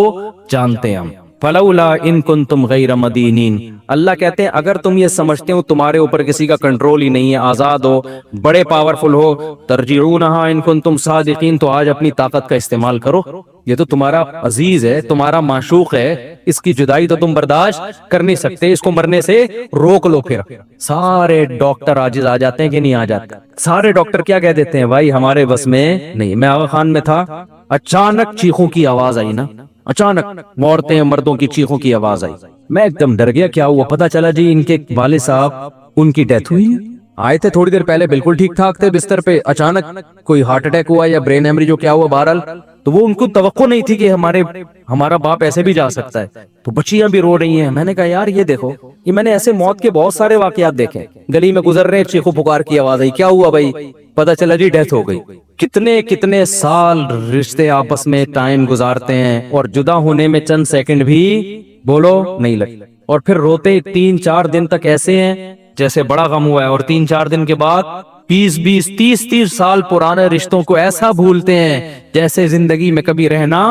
جانتے ہیں ہم. فَلَوْلَا إِن كُنْتُمْ غَيْرَ مَدِينِينَ, اللہ کہتے ہیں اگر تم یہ سمجھتے ہو تمہارے اوپر کسی کا کنٹرول ہی نہیں ہے, آزاد ہو, بڑے پاورفل ہو, ترجعونها إن كنتم صادقین, تو آج اپنی طاقت کا استعمال کرو. یہ تو تمہارا عزیز ہے, تمہارا معشوق ہے, اس کی جدائی تو تم برداشت کر نہیں سکتے, اس کو مرنے سے روک لو. پھر سارے ڈاکٹر عاجز آ جاتے ہیں کہ نہیں آ جاتے؟ سارے ڈاکٹر کیا کہہ دیتے ہیں, بھائی ہمارے بس میں نہیں. میں آغا خان میں تھا, اچانک چیخوں کی آواز آئی نا, اچانک عورتیں مردوں کی چیخوں کی آواز آئی. میں ایک دم ڈر گیا, کیا ہوا؟ پتا چلا جی ان کے والد صاحب ان کی ڈیتھ ہوئی. آئے تھے تھوڑی دیر پہلے بالکل ٹھیک ٹھاک تھے بستر پہ, اچانک کوئی ہارٹ اٹیک ہوا یا برین ہیمریج جو کیا ہوا بہرحال. تو وہ ان کو توقع نہیں تھی کہ ہمارا باپ ایسے بھی جا سکتا ہے. تو بچیاں بھی رو رہی ہیں. میں نے کہا یار یہ دیکھو, یہ میں نے ایسے موت کے بہت سارے واقعات دیکھے, گلی میں گزر رہے چیخو پکار کی آواز آئی, کیا ہوا بھائی؟ پتا چلا جی ڈیتھ ہو گئی. کتنے کتنے سال رشتے آپس میں ٹائم گزارتے ہیں اور جدا ہونے میں چند سیکنڈ بھی بولو نہیں لگتے, اور پھر روتے 3-4 دن تک ایسے ہیں جیسے بڑا غم ہوا ہے, اور 3-4 دن کے بعد 20-20 30-30 سال پرانے رشتوں کو ایسا بھولتے ہیں جیسے زندگی میں کبھی رہنا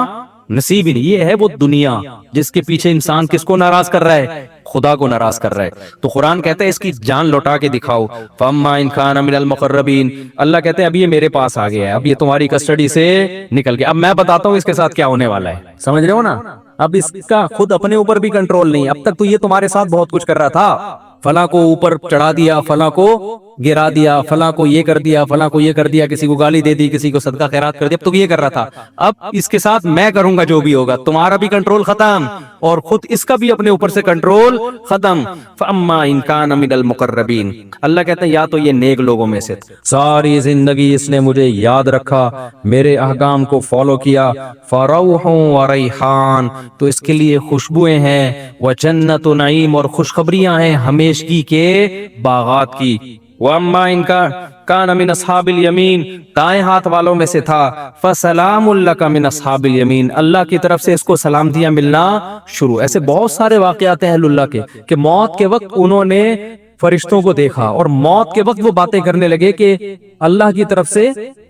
نصیب ہی نہیں. یہ ہے وہ دنیا جس کے پیچھے انسان کس کو ناراض کر رہا ہے, خدا کو ناراض کر رہا ہے. تو قرآن کہتا ہے اس کی جان لوٹا کے دکھاؤ. فَأَمَّا إِن كَانَ مِنَ الْمُقَرَّبِينَ, اللہ کہتے ہیں اب یہ میرے پاس آ گیا ہے, اب یہ تمہاری کسٹڈی سے نکل گیا. اب میں بتاتا ہوں اس کے ساتھ کیا ہونے والا ہے, سمجھ رہے ہو نا؟ اب اس کا خود اپنے اوپر بھی کنٹرول نہیں. اب تک تو یہ تمہارے ساتھ بہت کچھ کر رہا تھا, فلاں کو اوپر چڑھا دیا, فلاں کو گرا دیا, فلاں کو یہ کر دیا, فلاں کو یہ کر دیا, کسی کو گالی دے دی, کسی کو صدقہ خیرات کر دیا. اب تو یہ کر رہا تھا, اب اس کے ساتھ میں کروں گا جو بھی ہوگا. تمہارا بھی کنٹرول ختم اور خود اس کا بھی اپنے اوپر سے کنٹرول ختم. فَأَمَّا إِن كَانَ مِنَ الْمُقَرَّبِينَ, اللہ کہتے ہیں یا تو یہ نیک لوگوں میں سے, ساری زندگی اس نے مجھے یاد رکھا, میرے احکام کو فالو کیا. فَرَوْحٌ وَرَيْحَانٌ, تو اس کے لیے خوشبوئیں ہیں, وَجَنَّتُ نَعِيمٌ, اور خوشخبریاں ہیں ہمیشگی کے باغات کی. وَأَمَّا إِن كَانَ مِنْ أَصْحَابِ الْيَمِينَ, دائیں ہاتھ والوں میں سے تھا. فَسَلَامٌ لَكَ مِنْ أَصْحَابِ الْيَمِينَ, اللہ کی طرف سے اس کو سلامتیاں ملنا شروع. ایسے بہت سارے واقعات ہیں اہل اللہ کے کہ موت کے وقت انہوں نے فرشتوں کو دیکھا اور موت کے وقت وہ باتیں کرنے لگے کہ اللہ کی طرف سے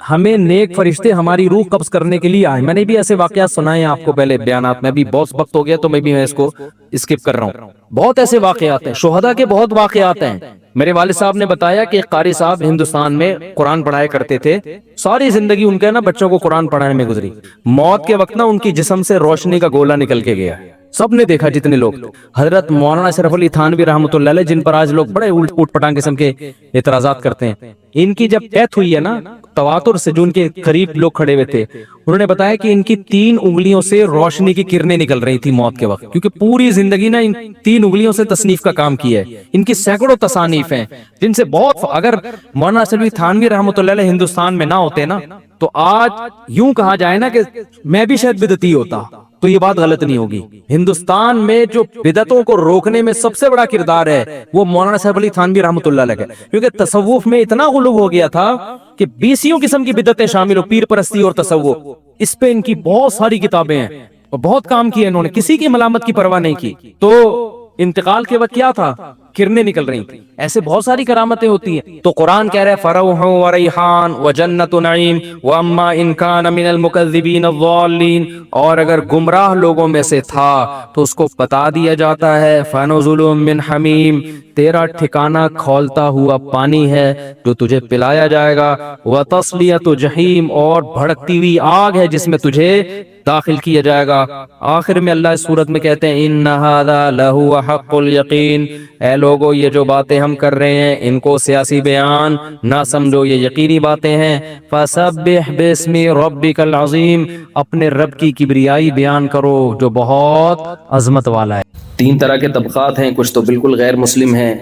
ہمیں نیک فرشتے ہماری روح قبض کرنے کے لیے آئے. میں نے بھی ایسے واقعات سنائے ہیں آپ کو پہلے بیانات میں, بھی بہت وقت ہو گیا تو میں اس کو اسکپ کر رہا ہوں. بہت ایسے واقعات ہیں, شہداء کے بہت واقعات ہیں. میرے والد صاحب نے بتایا کہ ایک قاری صاحب ہندوستان میں قرآن پڑھایا کرتے تھے, ساری زندگی ان کے نا بچوں کو قرآن پڑھانے میں گزری. موت کے وقت نا ان کی جسم سے روشنی کا گولا نکل کے گیا, سب نے دیکھا جتنے لوگ. حضرت مولانا اشرف علی تھانوی رحمۃ اللہ علیہ, جن پر آج لوگ بڑے اوٹ پٹانگ قسم کے اعتراضات کرتے ہیں, ان کی جب ڈیتھ ہوئی ہے نا, تواتر سے جو ان کے قریب لوگ کھڑے ہوئے تھے انہوں نے بتایا کہ ان کی 3 انگلیوں سے روشنی کی کرنیں نکل رہی تھی موت کے وقت, کیونکہ پوری زندگی نا ان 3 انگلیوں سے تصنیف کا کام کیا ہے. ان کی سینکڑوں تصانیف ہیں جن سے بہت, اگر مولانا اشرف علی تھانوی رحمۃ اللہ علیہ ہندوستان میں نہ ہوتے نا تو آج یوں کہا جائے نا کہ میں بھی شاید بدعتی ہوتا, تو یہ بات غلط نہیں ہوگی. ہندوستان میں جو بدعتوں کو روکنے میں سب سے بڑا کردار ہے وہ مولانا صاحب علی تھانوی رحمۃ اللہ علیہ کا, کیونکہ تصوف میں اتنا غلو ہو گیا تھا کہ 20 قسم کی بدعتیں شامل ہو, پیر پرستی اور تصوف, اس پہ ان کی بہت ساری کتابیں ہیں اور بہت کام کیا انہوں نے, کسی کی ملامت کی پرواہ نہیں کی. تو انتقال کے وقت کیا تھا, کرنیں نکل رہی تھیں. ایسے بہت ساری کرامتیں ہوتی ہیں. تو قرآن کہہ رہا ہے فروح و ریحان و جنت نعیم واما ان کان من المکذبین الضالین, اور اگر گمراہ لوگوں میں سے تھا تو اس کو بتا دیا جاتا ہے فنزل من حمیم, تیرا ٹھکانہ کھولتا ہوا پانی ہے جو تجھے پلایا جائے گا, وتصلیۃ جہیم, اور بھڑکتی ہوئی آگ ہے جس میں تجھے داخل کیا جائے گا۔ آخر میں اللہ اس صورت میں کہتے ہیں ان ھذا لہو حق الیقین، اے لوگو یہ جو باتیں ہم کر رہے ہیں ان کو سیاسی بیان نہ سمجھو، یہ یقینی باتیں ہیں۔ فسبح باسم ربک العظیم، اپنے رب کی کبریائی بیان کرو جو بہت عظمت والا ہے۔ تین طرح کے طبقات ہیں، کچھ تو بالکل غیر مسلم ہیں،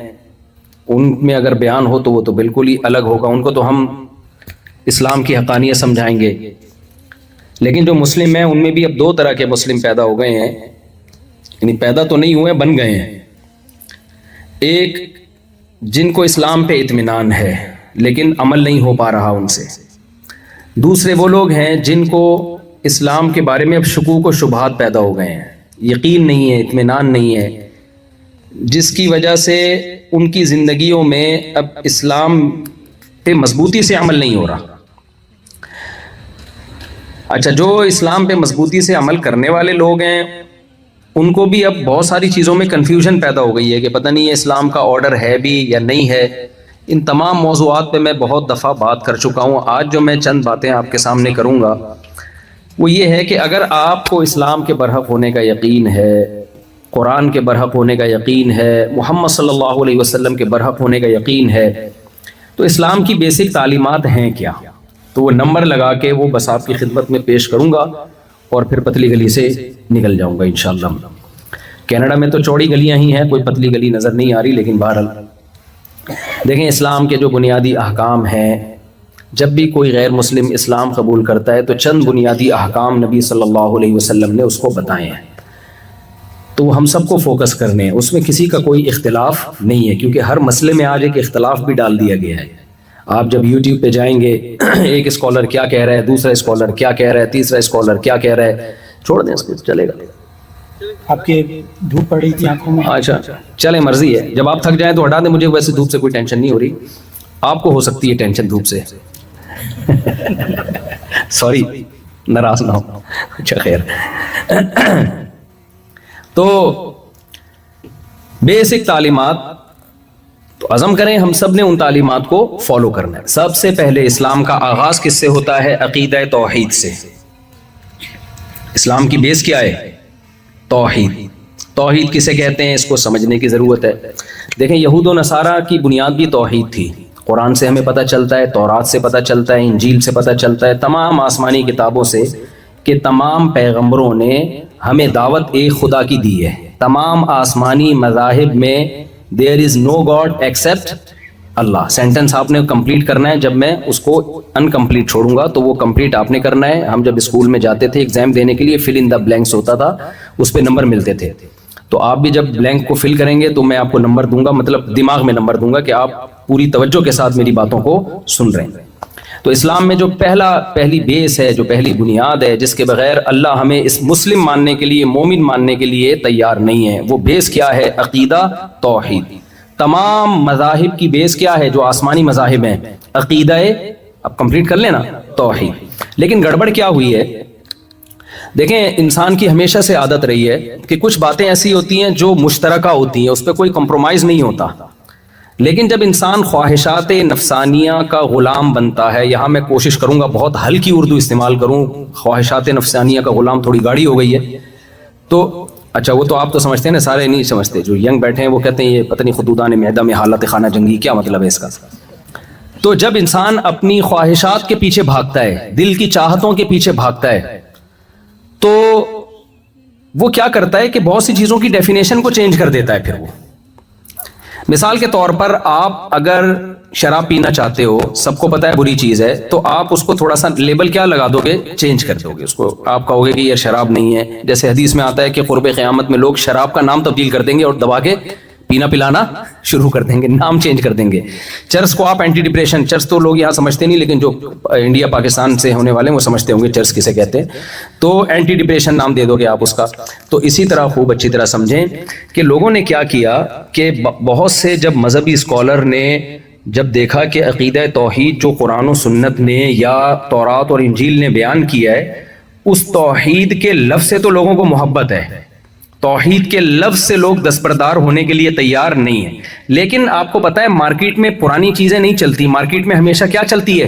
ان میں اگر بیان ہو تو وہ تو بالکل ہی الگ ہوگا، ان کو تو ہم اسلام کی حقانیت سمجھائیں گے۔ لیکن جو مسلم ہیں ان میں بھی اب دو طرح کے مسلم پیدا ہو گئے ہیں، یعنی پیدا تو نہیں ہوئے، بن گئے ہیں۔ ایک جن کو اسلام پہ اطمینان ہے لیکن عمل نہیں ہو پا رہا ان سے، دوسرے وہ لوگ ہیں جن کو اسلام کے بارے میں اب شکوک و شبہات پیدا ہو گئے ہیں، یقین نہیں ہے، اطمینان نہیں ہے، جس کی وجہ سے ان کی زندگیوں میں اب اسلام پہ مضبوطی سے عمل نہیں ہو رہا۔ اچھا، جو اسلام پہ مضبوطی سے عمل کرنے والے لوگ ہیں ان کو بھی اب بہت ساری چیزوں میں کنفیوژن پیدا ہو گئی ہے کہ پتہ نہیں یہ اسلام کا آرڈر ہے بھی یا نہیں ہے۔ ان تمام موضوعات پہ میں بہت دفعہ بات کر چکا ہوں، آج جو میں چند باتیں آپ کے سامنے کروں گا وہ یہ ہے کہ اگر آپ کو اسلام کے برحق ہونے کا یقین ہے، قرآن کے برحق ہونے کا یقین ہے، محمد صلی اللہ علیہ وسلم کے برحق ہونے کا یقین ہے، تو اسلام کی بیسک تعلیمات ہیں کیا؟ تو وہ نمبر لگا کے وہ بس آپ کی خدمت میں پیش کروں گا اور پھر پتلی گلی سے نکل جاؤں گا انشاءاللہ۔ کینیڈا میں تو چوڑی گلیاں ہی ہیں، کوئی پتلی گلی نظر نہیں آ رہی، لیکن بہرحال دیکھیں اسلام کے جو بنیادی احکام ہیں، جب بھی کوئی غیر مسلم اسلام قبول کرتا ہے تو چند بنیادی احکام نبی صلی اللہ علیہ وسلم نے اس کو بتائے ہیں، تو ہم سب کو فوکس کرنے ہیں، اس میں کسی کا کوئی اختلاف نہیں ہے، کیونکہ ہر مسئلے میں آج ایک اختلاف بھی ڈال دیا گیا ہے۔ آپ جب یوٹیوب پہ جائیں گے ایک اسکالر کیا کہہ رہا ہے، دوسرا اسکالر کیا کہہ رہا ہے، تیسرا اسکالر کیا کہہ رہا ہے، چھوڑ دیں اس کو، چلے گا۔ آپ کے دھوپ پڑی تھی آنکھوں میں؟ اچھا چلے، مرضی ہے، جب آپ تھک جائیں تو ہٹا دیں، مجھے ویسے دھوپ سے کوئی ٹینشن نہیں ہو رہی، آپ کو ہو سکتی ہے ٹینشن دھوپ سے، سوری ناراض نہ ہو۔ اچھا خیر، تو بیسک تعلیمات تو عزم کریں ہم سب نے ان تعلیمات کو فالو کرنا ہے۔ سب سے پہلے اسلام کا آغاز کس سے ہوتا ہے؟ عقیدہ توحید سے۔ اسلام کی بیس کیا ہے؟ توحید۔ توحید کسے کہتے ہیں اس کو سمجھنے کی ضرورت ہے۔ دیکھیں یہود و نصارہ کی بنیاد بھی توحید تھی، قرآن سے ہمیں پتہ چلتا ہے، تورات سے پتہ چلتا ہے، انجیل سے پتہ چلتا ہے، تمام آسمانی کتابوں سے کہ تمام پیغمبروں نے ہمیں دعوت ایک خدا کی دی ہے۔ تمام آسمانی مذاہب میں there is no God except Allah, sentence آپ نے کمپلیٹ کرنا ہے، جب میں اس کو انکمپلیٹ چھوڑوں گا تو وہ کمپلیٹ آپ نے کرنا ہے۔ ہم جب اسکول میں جاتے تھے ایگزام دینے کے لیے فل ان دا بلینکس ہوتا تھا، اس پہ نمبر ملتے تھے، تو آپ بھی جب بلینک کو فل کریں گے تو میں آپ کو نمبر دوں گا، مطلب دماغ میں نمبر دوں گا کہ آپ پوری توجہ کے ساتھ میری باتوں کو سن رہے ہیں۔ تو اسلام میں جو پہلی بیس ہے، جو پہلی بنیاد ہے، جس کے بغیر اللہ ہمیں اس مسلم ماننے کے لیے، مومن ماننے کے لیے تیار نہیں ہے، وہ بیس کیا ہے؟ عقیدہ توحید۔ تمام مذاہب کی بیس کیا ہے جو آسمانی مذاہب ہیں؟ عقیدہ، اب کمپلیٹ کر لینا، توحید۔ لیکن گڑبڑ کیا ہوئی ہے؟ دیکھیں انسان کی ہمیشہ سے عادت رہی ہے کہ کچھ باتیں ایسی ہوتی ہیں جو مشترکہ ہوتی ہیں، اس پہ کوئی کمپرومائز نہیں ہوتا، لیکن جب انسان خواہشات نفسانیہ کا غلام بنتا ہے، یہاں میں کوشش کروں گا بہت ہلکی اردو استعمال کروں، خواہشات نفسانیہ کا غلام تھوڑی گاڑی ہو گئی ہے، تو اچھا وہ تو آپ تو سمجھتے ہیں نا، سارے نہیں سمجھتے، جو ینگ بیٹھے ہیں وہ کہتے ہیں یہ پتہ نہیں خدودان معدہ میں حالت خانہ جنگی، کیا مطلب ہے اس کا؟ تو جب انسان اپنی خواہشات کے پیچھے بھاگتا ہے، دل کی چاہتوں کے پیچھے بھاگتا ہے، تو وہ کیا کرتا ہے کہ بہت سی چیزوں کی ڈیفینیشن کو چینج کر دیتا ہے۔ پھر وہ مثال کے طور پر آپ اگر شراب پینا چاہتے ہو، سب کو پتا ہے بری چیز ہے، تو آپ اس کو تھوڑا سا لیبل کیا لگا دو گے؟ چینج کر دو گے اس کو، آپ کہو گے کہ یہ شراب نہیں ہے۔ جیسے حدیث میں آتا ہے کہ قرب قیامت میں لوگ شراب کا نام تبدیل کر دیں گے اور دبا کے پینا پلانا شروع کر دیں گے، نام چینج کر دیں گے۔ چرس کو آپ اینٹی ڈپریشن، چرس تو لوگ یہاں سمجھتے نہیں، لیکن جو انڈیا پاکستان سے ہونے والے ہیں وہ سمجھتے ہوں گے چرس کسے کہتے ہیں، تو اینٹی ڈپریشن نام دے دو گے آپ اس کا۔ تو اسی طرح خوب اچھی طرح سمجھیں کہ لوگوں نے کیا کیا کہ بہت سے جب مذہبی اسکالر نے جب دیکھا کہ عقیدہ توحید جو قرآن و سنت نے یا تورات اور انجیل نے بیان کیا ہے، اس توحید کے لفظ سے تو لوگوں کو محبت ہے، توحید کے لفظ سے لوگ دستبردار ہونے کے لیے تیار نہیں ہیں، لیکن آپ کو پتہ ہے مارکیٹ میں پرانی چیزیں نہیں چلتی، مارکیٹ میں ہمیشہ کیا چلتی ہے؟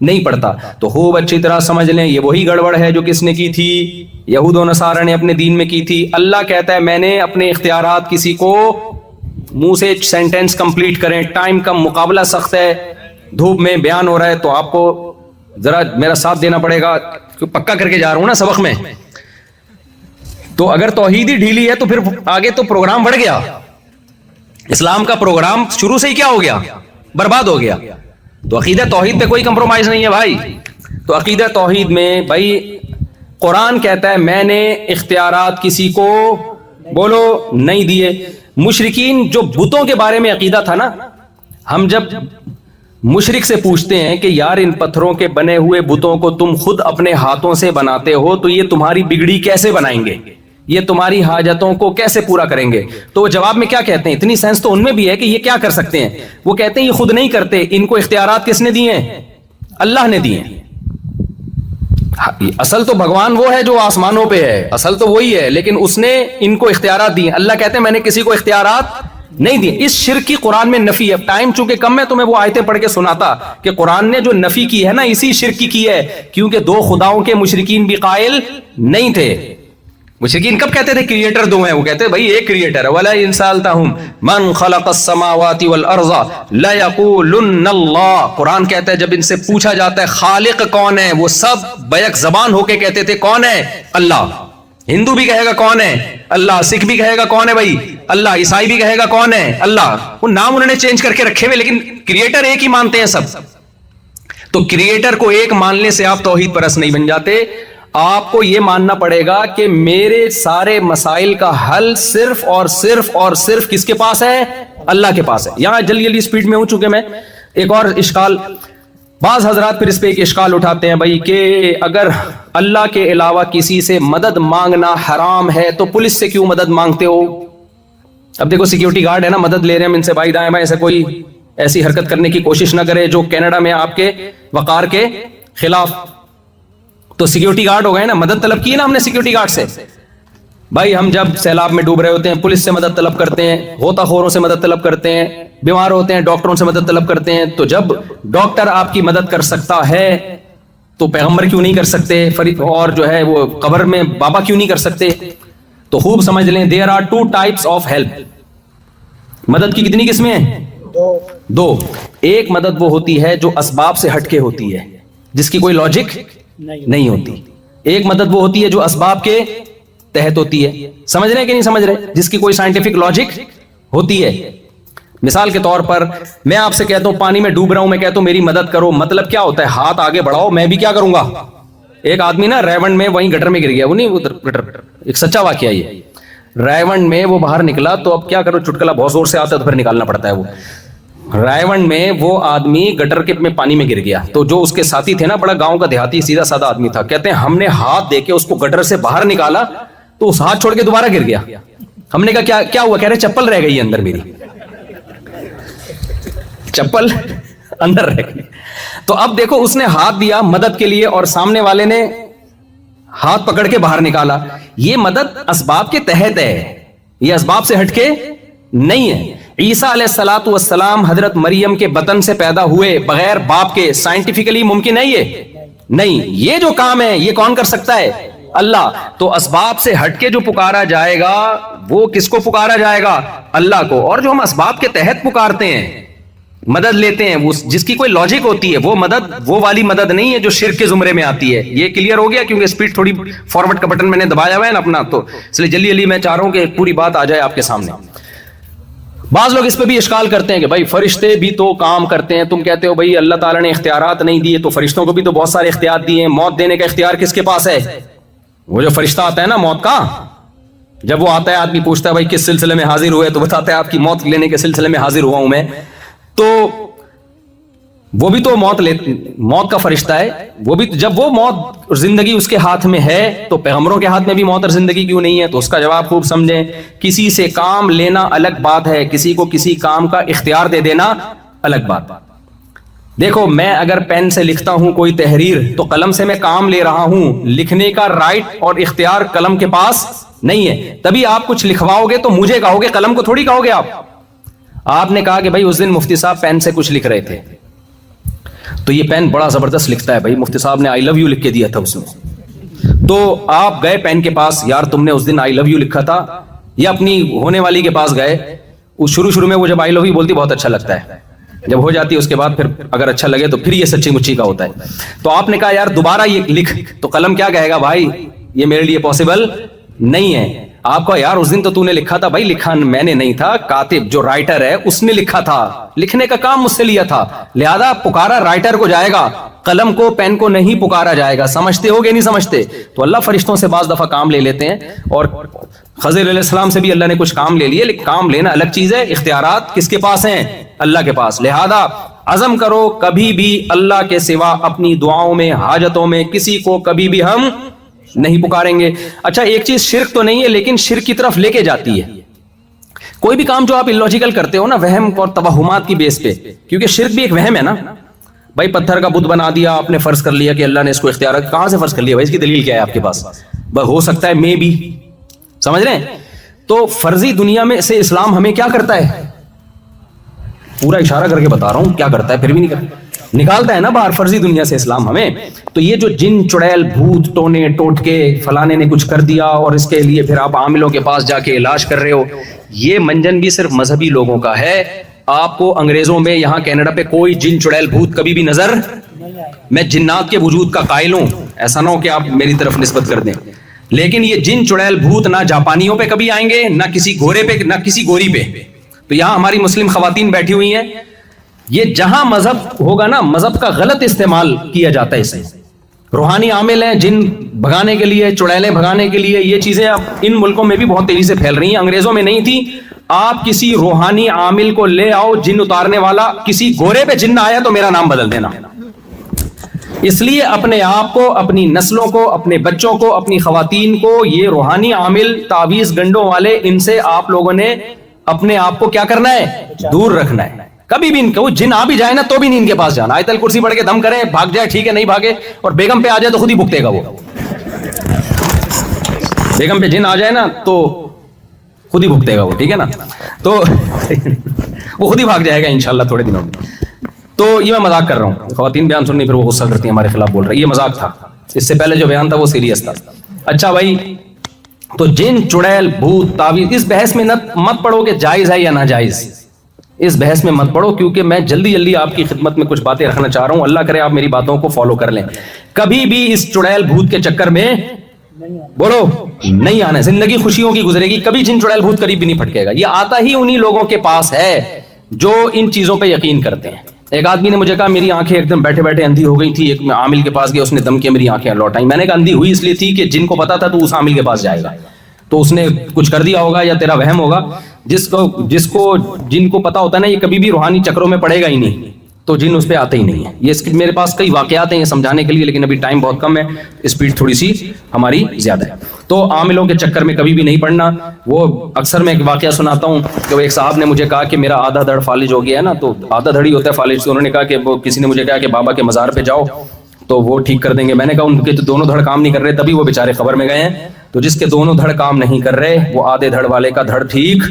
نہیں پڑھتا. تو خوب اچھی طرح سمجھ لیں یہ وہی گڑبڑ ہے جو کس نے کی تھی, یہود و نصارہ نے اپنے دین میں کی تھی. اللہ کہتا ہے میں نے اپنے اختیارات کسی کو, منہ سے سینٹینس کمپلیٹ کریں, ٹائم کم, مقابلہ سخت ہے, دھوپ میں بیان ہو رہا ہے تو آپ کو ذرا میرا ساتھ دینا پڑے گا, پکا کر کے جا رہا ہوں نا سبق میں. تو اگر توحید ہی ڈھیلی ہے تو پھر آگے تو پروگرام بڑھ گیا, اسلام کا پروگرام شروع سے ہی کیا ہو گیا, برباد ہو گیا. تو عقیدہ توحید پہ کوئی کمپرومائز نہیں ہے بھائی. تو عقیدہ توحید میں بھائی قرآن کہتا ہے میں نے اختیارات کسی کو بولو نہیں دیے. مشرکین جو بتوں کے بارے میں عقیدہ تھا نا, ہم جب مشرک سے پوچھتے ہیں کہ یار ان پتھروں کے بنے ہوئے بتوں کو تم خود اپنے ہاتھوں سے بناتے ہو تو یہ تمہاری بگڑی کیسے بنائیں گے, یہ تمہاری حاجتوں کو کیسے پورا کریں گے؟ تو وہ جواب میں کیا کہتے ہیں, اتنی سینس تو ان میں بھی ہے کہ یہ کیا کر سکتے ہیں. وہ کہتے ہیں یہ خود نہیں کرتے, ان کو اختیارات کس نے دیے ہیں؟ اللہ نے دیے ہیں. اصل تو بھگوان وہ ہے جو آسمانوں پہ ہے, اصل تو وہی ہے, لیکن اس نے ان کو اختیارات دیے. اللہ کہتے ہیں میں نے کسی کو اختیارات نہیں دیے. اس شرک کی قرآن میں نفی ہے. ٹائم چونکہ کم ہے تو میں وہ آیتیں پڑھ کے سناتا کہ قرآن نے جو نفی کی ہے نا اسی شرک کی ہے, کیونکہ دو خداؤں کے مشرکین بھی قائل نہیں تھے. مشرکین کب کہتے تھے کریٹر دو ہیں؟ وہ کہتے بھائی ایک کریٹر ہے. وَلَا إِن سَأَلْتَهُمْ مَنْ خَلَقَ السَّمَاوَاتِ وَالْأَرْضَ لَيَقُولُنَّ اللَّهُ. قرآن کہتا ہے جب ان سے پوچھا جاتا ہے خالق کون ہے, وہ سب بیک زبان ہو کے کہتے تھے کون ہے؟ اللہ. ہندو بھی کہے گا کون ہے؟ اللہ. سکھ بھی کہے گا کون ہے بھائی؟ اللہ. عیسائی بھی کہے گا کون ہے؟ اللہ. وہ نام انہوں نے چینج کر کے رکھے ہوئے, لیکن کریٹر ایک ہی مانتے ہیں سب. تو کریٹر کو ایک ماننے سے آپ توحید پرست نہیں بن جاتے. آپ کو یہ ماننا پڑے گا کہ میرے سارے مسائل کا حل صرف اور صرف اور صرف کس کے پاس ہے؟ اللہ کے پاس ہے. یہاں جلدی جلدی سپیڈ میں ہوں چونکہ میں ایک اور اشکال, بعض حضرات پھر اس پہ ایک اشکال اٹھاتے ہیں بھائی کہ اگر اللہ کے علاوہ کسی سے مدد مانگنا حرام ہے تو پولیس سے کیوں مدد مانگتے ہو؟ اب دیکھو سیکیورٹی گارڈ ہے نا, مدد لے رہے ہیں ہم ان سے, بھائی دائیں بائیں ایسا کوئی ایسی حرکت کرنے کی کوشش نہ کرے جو کینیڈا میں آپ کے وقار کے خلاف. تو سیکیورٹی گارڈ ہو گئے نا, مدد طلب کی نا ہم نے سیکیورٹی گارڈ سے. بھائی ہم جب سیلاب میں ڈوب رہے ہوتے ہیں پولیس سے مدد طلب کرتے ہیں, غوطہ خوروں سے مدد طلب کرتے ہیں, بیمار ہوتے ہیں ڈاکٹروں سے مدد طلب کرتے ہیں. تو جب ڈاکٹر آپ کی مدد کر سکتا ہے تو پیغمبر کیوں نہیں کر سکتے؟ اور جو ہے وہ قبر میں بابا کیوں نہیں کر سکتے؟ تو خوب سمجھ لیں there are two types of help. مدد کی کتنی قسمیں ہیں؟ دو. ایک مدد وہ ہوتی ہے جو اسباب سے ہٹ کے ہوتی ہے, جس کی کوئی لاجک نہیں ہوتی. ایک مدد وہ ہوتی ہے جو اسباب کے تحت ہوتی ہے. سمجھ رہے ہیں کہ نہیں سمجھ رہے؟ جس کی کوئی سائنٹیفک لاجک ہوتی ہے. مثال کے طور پر میں آپ سے کہتا ہوں پانی میں ڈوب رہا ہوں, میں کہتا ہوں میری مدد کرو, مطلب کیا ہوتا ہے؟ ہاتھ آگے بڑھاؤ, میں بھی کیا کروں گا. ایک آدمی نا ریونڈ میں وہیں گٹر میں گر گیا, وہ نہیں گٹر, ایک سچا واقعہ یہ. ریونڈ میں وہ باہر نکلا تو اب کیا کرو, چٹکلا بہت زور سے آتا ہے تو پھر نکالنا پڑتا ہے. وہ رائیونڈ میں وہ آدمی گٹر کے میں پانی میں گر گیا. تو جو اس کے ساتھی تھے نا, بڑا گاؤں کا دیہاتی سیدھا سادہ آدمی تھا, کہتے ہیں ہم نے ہاتھ دے کے اس کو گٹر سے باہر نکالا تو اس ہاتھ چھوڑ کے دوبارہ گر گیا. ہم نے کہا کیا ہوا؟ کہہ رہے چپل رہ گئی اندر, میری چپل اندر رہ گئی. تو اب دیکھو اس نے ہاتھ دیا مدد کے لیے اور سامنے والے نے ہاتھ پکڑ کے باہر نکالا. یہ مدد اسباب کے تحت ہے, یہ اسباب سے ہٹ کے نہیں ہے. عیسیٰ علیہ الصلوۃ والسلام حضرت مریم کے بطن سے پیدا ہوئے بغیر باپ کے, سائنٹیفکلی ممکن ہے یہ نہیں. یہ جو کام ہے یہ کون کر سکتا ہے؟ اللہ. تو اسباب سے ہٹ کے جو پکارا جائے گا وہ کس کو پکارا جائے گا؟ اللہ کو. اور جو ہم اسباب کے تحت پکارتے ہیں, مدد لیتے ہیں, وہ جس کی کوئی لاجک ہوتی ہے, وہ مدد وہ والی مدد نہیں ہے جو شرک کے زمرے میں آتی ہے. یہ کلیئر ہو گیا؟ کیونکہ اسپیڈ تھوڑی فارورڈ کا بٹن میں نے دبایا ہوا ہے نا اپنا, تو اس لیے جلدی میں چاہ رہا ہوں کہ پوری بات آ جائے آپ کے سامنے. بعض لوگ اس پہ بھی اشکال کرتے ہیں کہ بھائی فرشتے بھی تو کام کرتے ہیں. تم کہتے ہو بھائی اللہ تعالیٰ نے اختیارات نہیں دیے, تو فرشتوں کو بھی تو بہت سارے اختیار دیے ہیں. موت دینے کا اختیار کس کے پاس ہے؟ وہ جو فرشتہ آتا ہے نا موت کا, جب وہ آتا ہے آدمی پوچھتا ہے بھائی کس سلسلے میں حاضر ہوئے, تو بتاتا ہے آپ کی موت لینے کے سلسلے میں حاضر ہوا ہوں میں. تو وہ بھی تو موت کا فرشتہ ہے. وہ بھی جب وہ موت اور زندگی اس کے ہاتھ میں ہے تو پیغمبروں کے ہاتھ میں بھی موت اور زندگی کیوں نہیں ہے؟ تو اس کا جواب خوب سمجھیں. کسی سے کام لینا الگ بات ہے, کسی کو کسی کام کا اختیار دے دینا الگ بات. دیکھو میں اگر پین سے لکھتا ہوں کوئی تحریر تو قلم سے میں کام لے رہا ہوں, لکھنے کا رائٹ اور اختیار قلم کے پاس نہیں ہے. تبھی آپ کچھ لکھواؤ گے تو مجھے کہو گے, قلم کو تھوڑی کہو گے. آپ نے کہا کہ بھائی اس دن مفتی صاحب پین سے کچھ لکھ رہے تھے, تو یہ پین بڑا زبردست لکھتا ہے بھائی، مفتی صاحب نے آئی لو یو لکھ کے دیا تھا اس میں. تو آپ گئے پین کے پاس، یار تم نے اس دن آئی لو یو لکھا تھا، یا اپنی ہونے والی کے پاس گئے، اس شروع میں وہ جب آئی لو یو بولتی بہت اچھا لگتا ہے، جب ہو جاتی ہے اس کے بعد پھر اگر اچھا لگے تو پھر یہ سچی مچی کا ہوتا ہے. تو آپ نے کہا یار دوبارہ یہ لکھ، تو قلم کیا کہے گا، بھائی یہ میرے لیے پاسبل نہیں ہے. آپ کو یار اس دن تو نے لکھا تھا. بھائی لکھا میں نے نہیں تھا، کاتب جو رائٹر ہے اس نے لکھا تھا، لکھنے کا کام مجھ سے لیا تھا، لہذا پکارا رائٹر کو جائے گا، قلم کو پین کو نہیں پکارا جائے گا. سمجھتے ہو کہ نہیں سمجھتے؟ تو اللہ فرشتوں سے بعض دفعہ کام لے لیتے ہیں، اور خضر علیہ السلام سے بھی اللہ نے کچھ کام لے لیے، لیکن کام لینا الگ چیز ہے، اختیارات کس کے پاس ہیں؟ اللہ کے پاس. لہذا عزم کرو کبھی بھی اللہ کے سوا اپنی دعاؤں میں حاجتوں میں کسی کو کبھی بھی ہم نہیں پکاریں گے. اچھا ایک چیز شرک تو نہیں ہے لیکن شرک کی طرف لے کے جاتی ہے. کوئی بھی کام جو آپ illogical کرتے ہو نا وہم اور توہمات کی بیس پہ، کیونکہ شرک بھی ایک وہم ہے نا. بھائی پتھر کا بت بنا دیا آپ نے، فرض کر لیا کہ اللہ نے اس کو اختیار، کہاں سے فرض کر لیا بھائی؟ اس کی دلیل کیا ہے آپ کے پاس؟ ہو سکتا ہے میں بھی، سمجھ رہے ہیں؟ تو فرضی دنیا میں سے اسلام ہمیں کیا کرتا ہے؟ پورا اشارہ کر کے بتا رہا ہوں کیا کرتا ہے، پھر بھی نہیں کرتا، نکالتا ہے نا باہر فرضی دنیا سے اسلام ہمیں. تو یہ جو جن چڑیل بھوت ٹونے ٹوٹکے فلانے نے کچھ کر دیا اور اس کے لیے پھر آپ عاملوں کے پاس جا کے علاج کر رہے ہو، یہ منجن بھی صرف مذہبی لوگوں کا ہے. آپ کو انگریزوں میں یہاں کینیڈا پہ کوئی جن چڑیل بھوت کبھی بھی نظر، میں جنات کے وجود کا قائل ہوں، ایسا نہ ہو کہ آپ میری طرف نسبت کر دیں، لیکن یہ جن چڑیل بھوت نہ جاپانیوں پہ کبھی آئیں گے، نہ کسی گورے پہ، نہ کسی گوری پہ. تو یہاں ہماری مسلم خواتین بیٹھی ہوئی ہیں، یہ جہاں مذہب ہوگا نا، مذہب کا غلط استعمال کیا جاتا ہے. اسے روحانی عامل ہیں جن بھگانے کے لیے، چڑیلیں بھگانے کے لیے، یہ چیزیں اب ان ملکوں میں بھی بہت تیزی سے پھیل رہی ہیں، انگریزوں میں نہیں تھی. آپ کسی روحانی عامل کو لے آؤ، جن اتارنے والا، کسی گورے پہ جن آیا تو میرا نام بدل دینا. اس لیے اپنے آپ کو، اپنی نسلوں کو، اپنے بچوں کو، اپنی خواتین کو یہ روحانی عامل، تعویذ گنڈوں والے، ان سے آپ لوگوں نے اپنے آپ کو کیا کرنا ہے؟ دور رکھنا ہے. کبھی بھی ان کو جن آ بھی جائے نا تو بھی نہیں ان کے پاس جانا. آیت الکرسی پڑھ کے دم کرے، بھاگ جائے ٹھیک ہے، نہیں بھاگے اور بیگم پہ آ جائے تو خود ہی بھگتے گا. وہ بیگم پہ جن آ جائے نا تو خود ہی بھگتے گا وہ، ٹھیک ہے نا؟ تو وہ خود ہی بھاگ جائے گا انشاءاللہ تھوڑے دنوں میں. تو یہ میں مذاق کر رہا ہوں، خواتین بیان سننی پھر وہ غصہ کرتی ہیں ہمارے خلاف بول رہے ہیں، یہ مذاق تھا. اس سے پہلے جو بیان تھا وہ سیریس تھا. اچھا بھائی، تو جن چڑیل بھوت تعویذ، اس بحث میں مت پڑھو کہ جائز ہے یا ناجائز، اس بحث میں مت پڑھو، کیونکہ میں جلدی آپ کی خدمت میں کچھ باتیں رکھنا چاہ رہا ہوں. اللہ کرے آپ میری باتوں کو فالو کر لیں. کبھی بھی اس چڑیل بھوت کے چکر میں بولو نہیں آنا. زندگی خوشیوں کی گزرے گی، کبھی جن چڑیل بھوت قریب بھی نہیں پھٹکے گا. یہ آتا ہی انہی لوگوں کے پاس ہے جو ان چیزوں پہ یقین کرتے ہیں. ایک آدمی نے مجھے کہا میری آنکھیں ایک دم بیٹھے بیٹھے اندھی ہو گئی تھی، ایک عامل کے پاس گیا، اس نے دم کیا، میری آنکھیں لوٹائیں. میں نے کہا اندھی ہوئی اس لیے تھی کہ جن کو پتا تھا تو اس عامل کے پاس جائے گا، تو اس نے کچھ کر دیا ہوگا یا تیرا وہم ہوگا. جس کو جن کو پتا ہوتا ہے نا یہ کبھی بھی روحانی چکروں میں پڑے گا ہی نہیں، تو جن اس پہ آتے ہی نہیں ہے. یہ میرے پاس کئی واقعات ہیں یہ سمجھانے کے لیے، لیکن ابھی ٹائم بہت کم ہے، اسپیڈ تھوڑی سی ہماری زیادہ ہے. تو عاملوں کے چکر میں کبھی بھی نہیں پڑنا. وہ اکثر میں ایک واقعہ سناتا ہوں کہ وہ ایک صاحب نے مجھے کہا کہ میرا آدھا دھڑ فالج ہو گیا ہے نا، تو آدھا دھڑ ہی ہوتا ہے فالج. تو انہوں نے کہا کہ وہ کسی نے مجھے کہا کہ بابا کے مزار پہ جاؤ تو وہ ٹھیک کر دیں گے. میں نے کہا ان کے تو دونوں دھڑ کام نہیں کر رہے، تبھی وہ بیچارے خبر میں گئے ہیں. تو جس کے دونوں دھڑ کام نہیں کر رہے وہ آدھے دھڑ والے کا دھڑ ٹھیک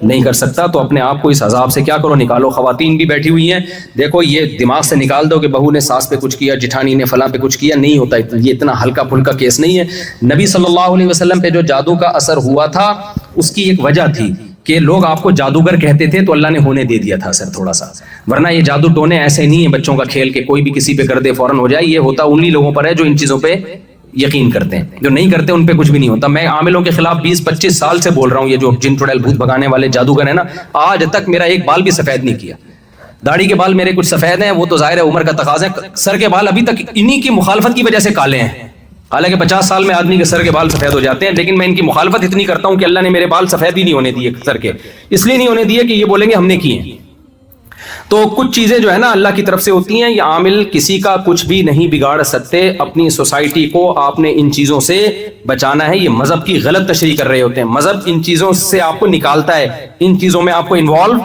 نہیں کر سکتا. تو اپنے آپ کو اس عذاب سے کیا کرو، نکالو. خواتین بھی بیٹھی ہوئی ہیں، دیکھو یہ دماغ سے نکال دو کہ بہو نے ساس پہ کچھ کیا، جٹھانی نے فلاں پہ کچھ کیا. نہیں ہوتا، یہ اتنا ہلکا پھلکا کیس نہیں ہے. نبی صلی اللہ علیہ وسلم پہ جو جادو کا اثر ہوا تھا اس کی ایک وجہ تھی کہ لوگ آپ کو جادوگر کہتے تھے، تو اللہ نے ہونے دے دیا تھا اثر تھوڑا سا. ورنہ یہ جادو ٹونے ایسے نہیں ہیں بچوں کا کھیل کہ کوئی بھی کسی پہ کر دے فوراً ہو جائے. یہ ہوتا انہی لوگوں پر ہے جو ان چیزوں پہ یقین کرتے ہیں. جو نہیں کرتے ان پہ کچھ بھی نہیں ہوتا. میں عاملوں کے خلاف 20-25 سال سے بول رہا ہوں. یہ جو جن چڑیل بھوت بھگانے والے جادوگر ہیں نا، آج تک میرا ایک بال بھی سفید نہیں کیا. داڑھی کے بال میرے کچھ سفید ہیں، وہ تو ظاہر ہے عمر کا تقاضا ہے. سر کے بال ابھی تک انہی کی مخالفت کی وجہ سے کالے ہیں. حالانکہ 50 سال میں آدمی کے سر کے بال سفید ہو جاتے ہیں، لیکن میں ان کی مخالفت اتنی کرتا ہوں کہ اللہ نے میرے بال سفید ہی نہیں ہونے دیے سر کے. اس لیے نہیں ہونے دیے کہ یہ بولیں گے ہم نے کیے ہیں. تو کچھ چیزیں جو ہے نا اللہ کی طرف سے ہوتی ہیں. یہ عامل کسی کا کچھ بھی نہیں بگاڑ سکتے. اپنی سوسائٹی کو آپ نے ان چیزوں سے بچانا ہے. یہ مذہب کی غلط تشریح کر رہے ہوتے ہیں. مذہب ان چیزوں سے آپ کو نکالتا ہے، ان چیزوں میں آپ کو انوالو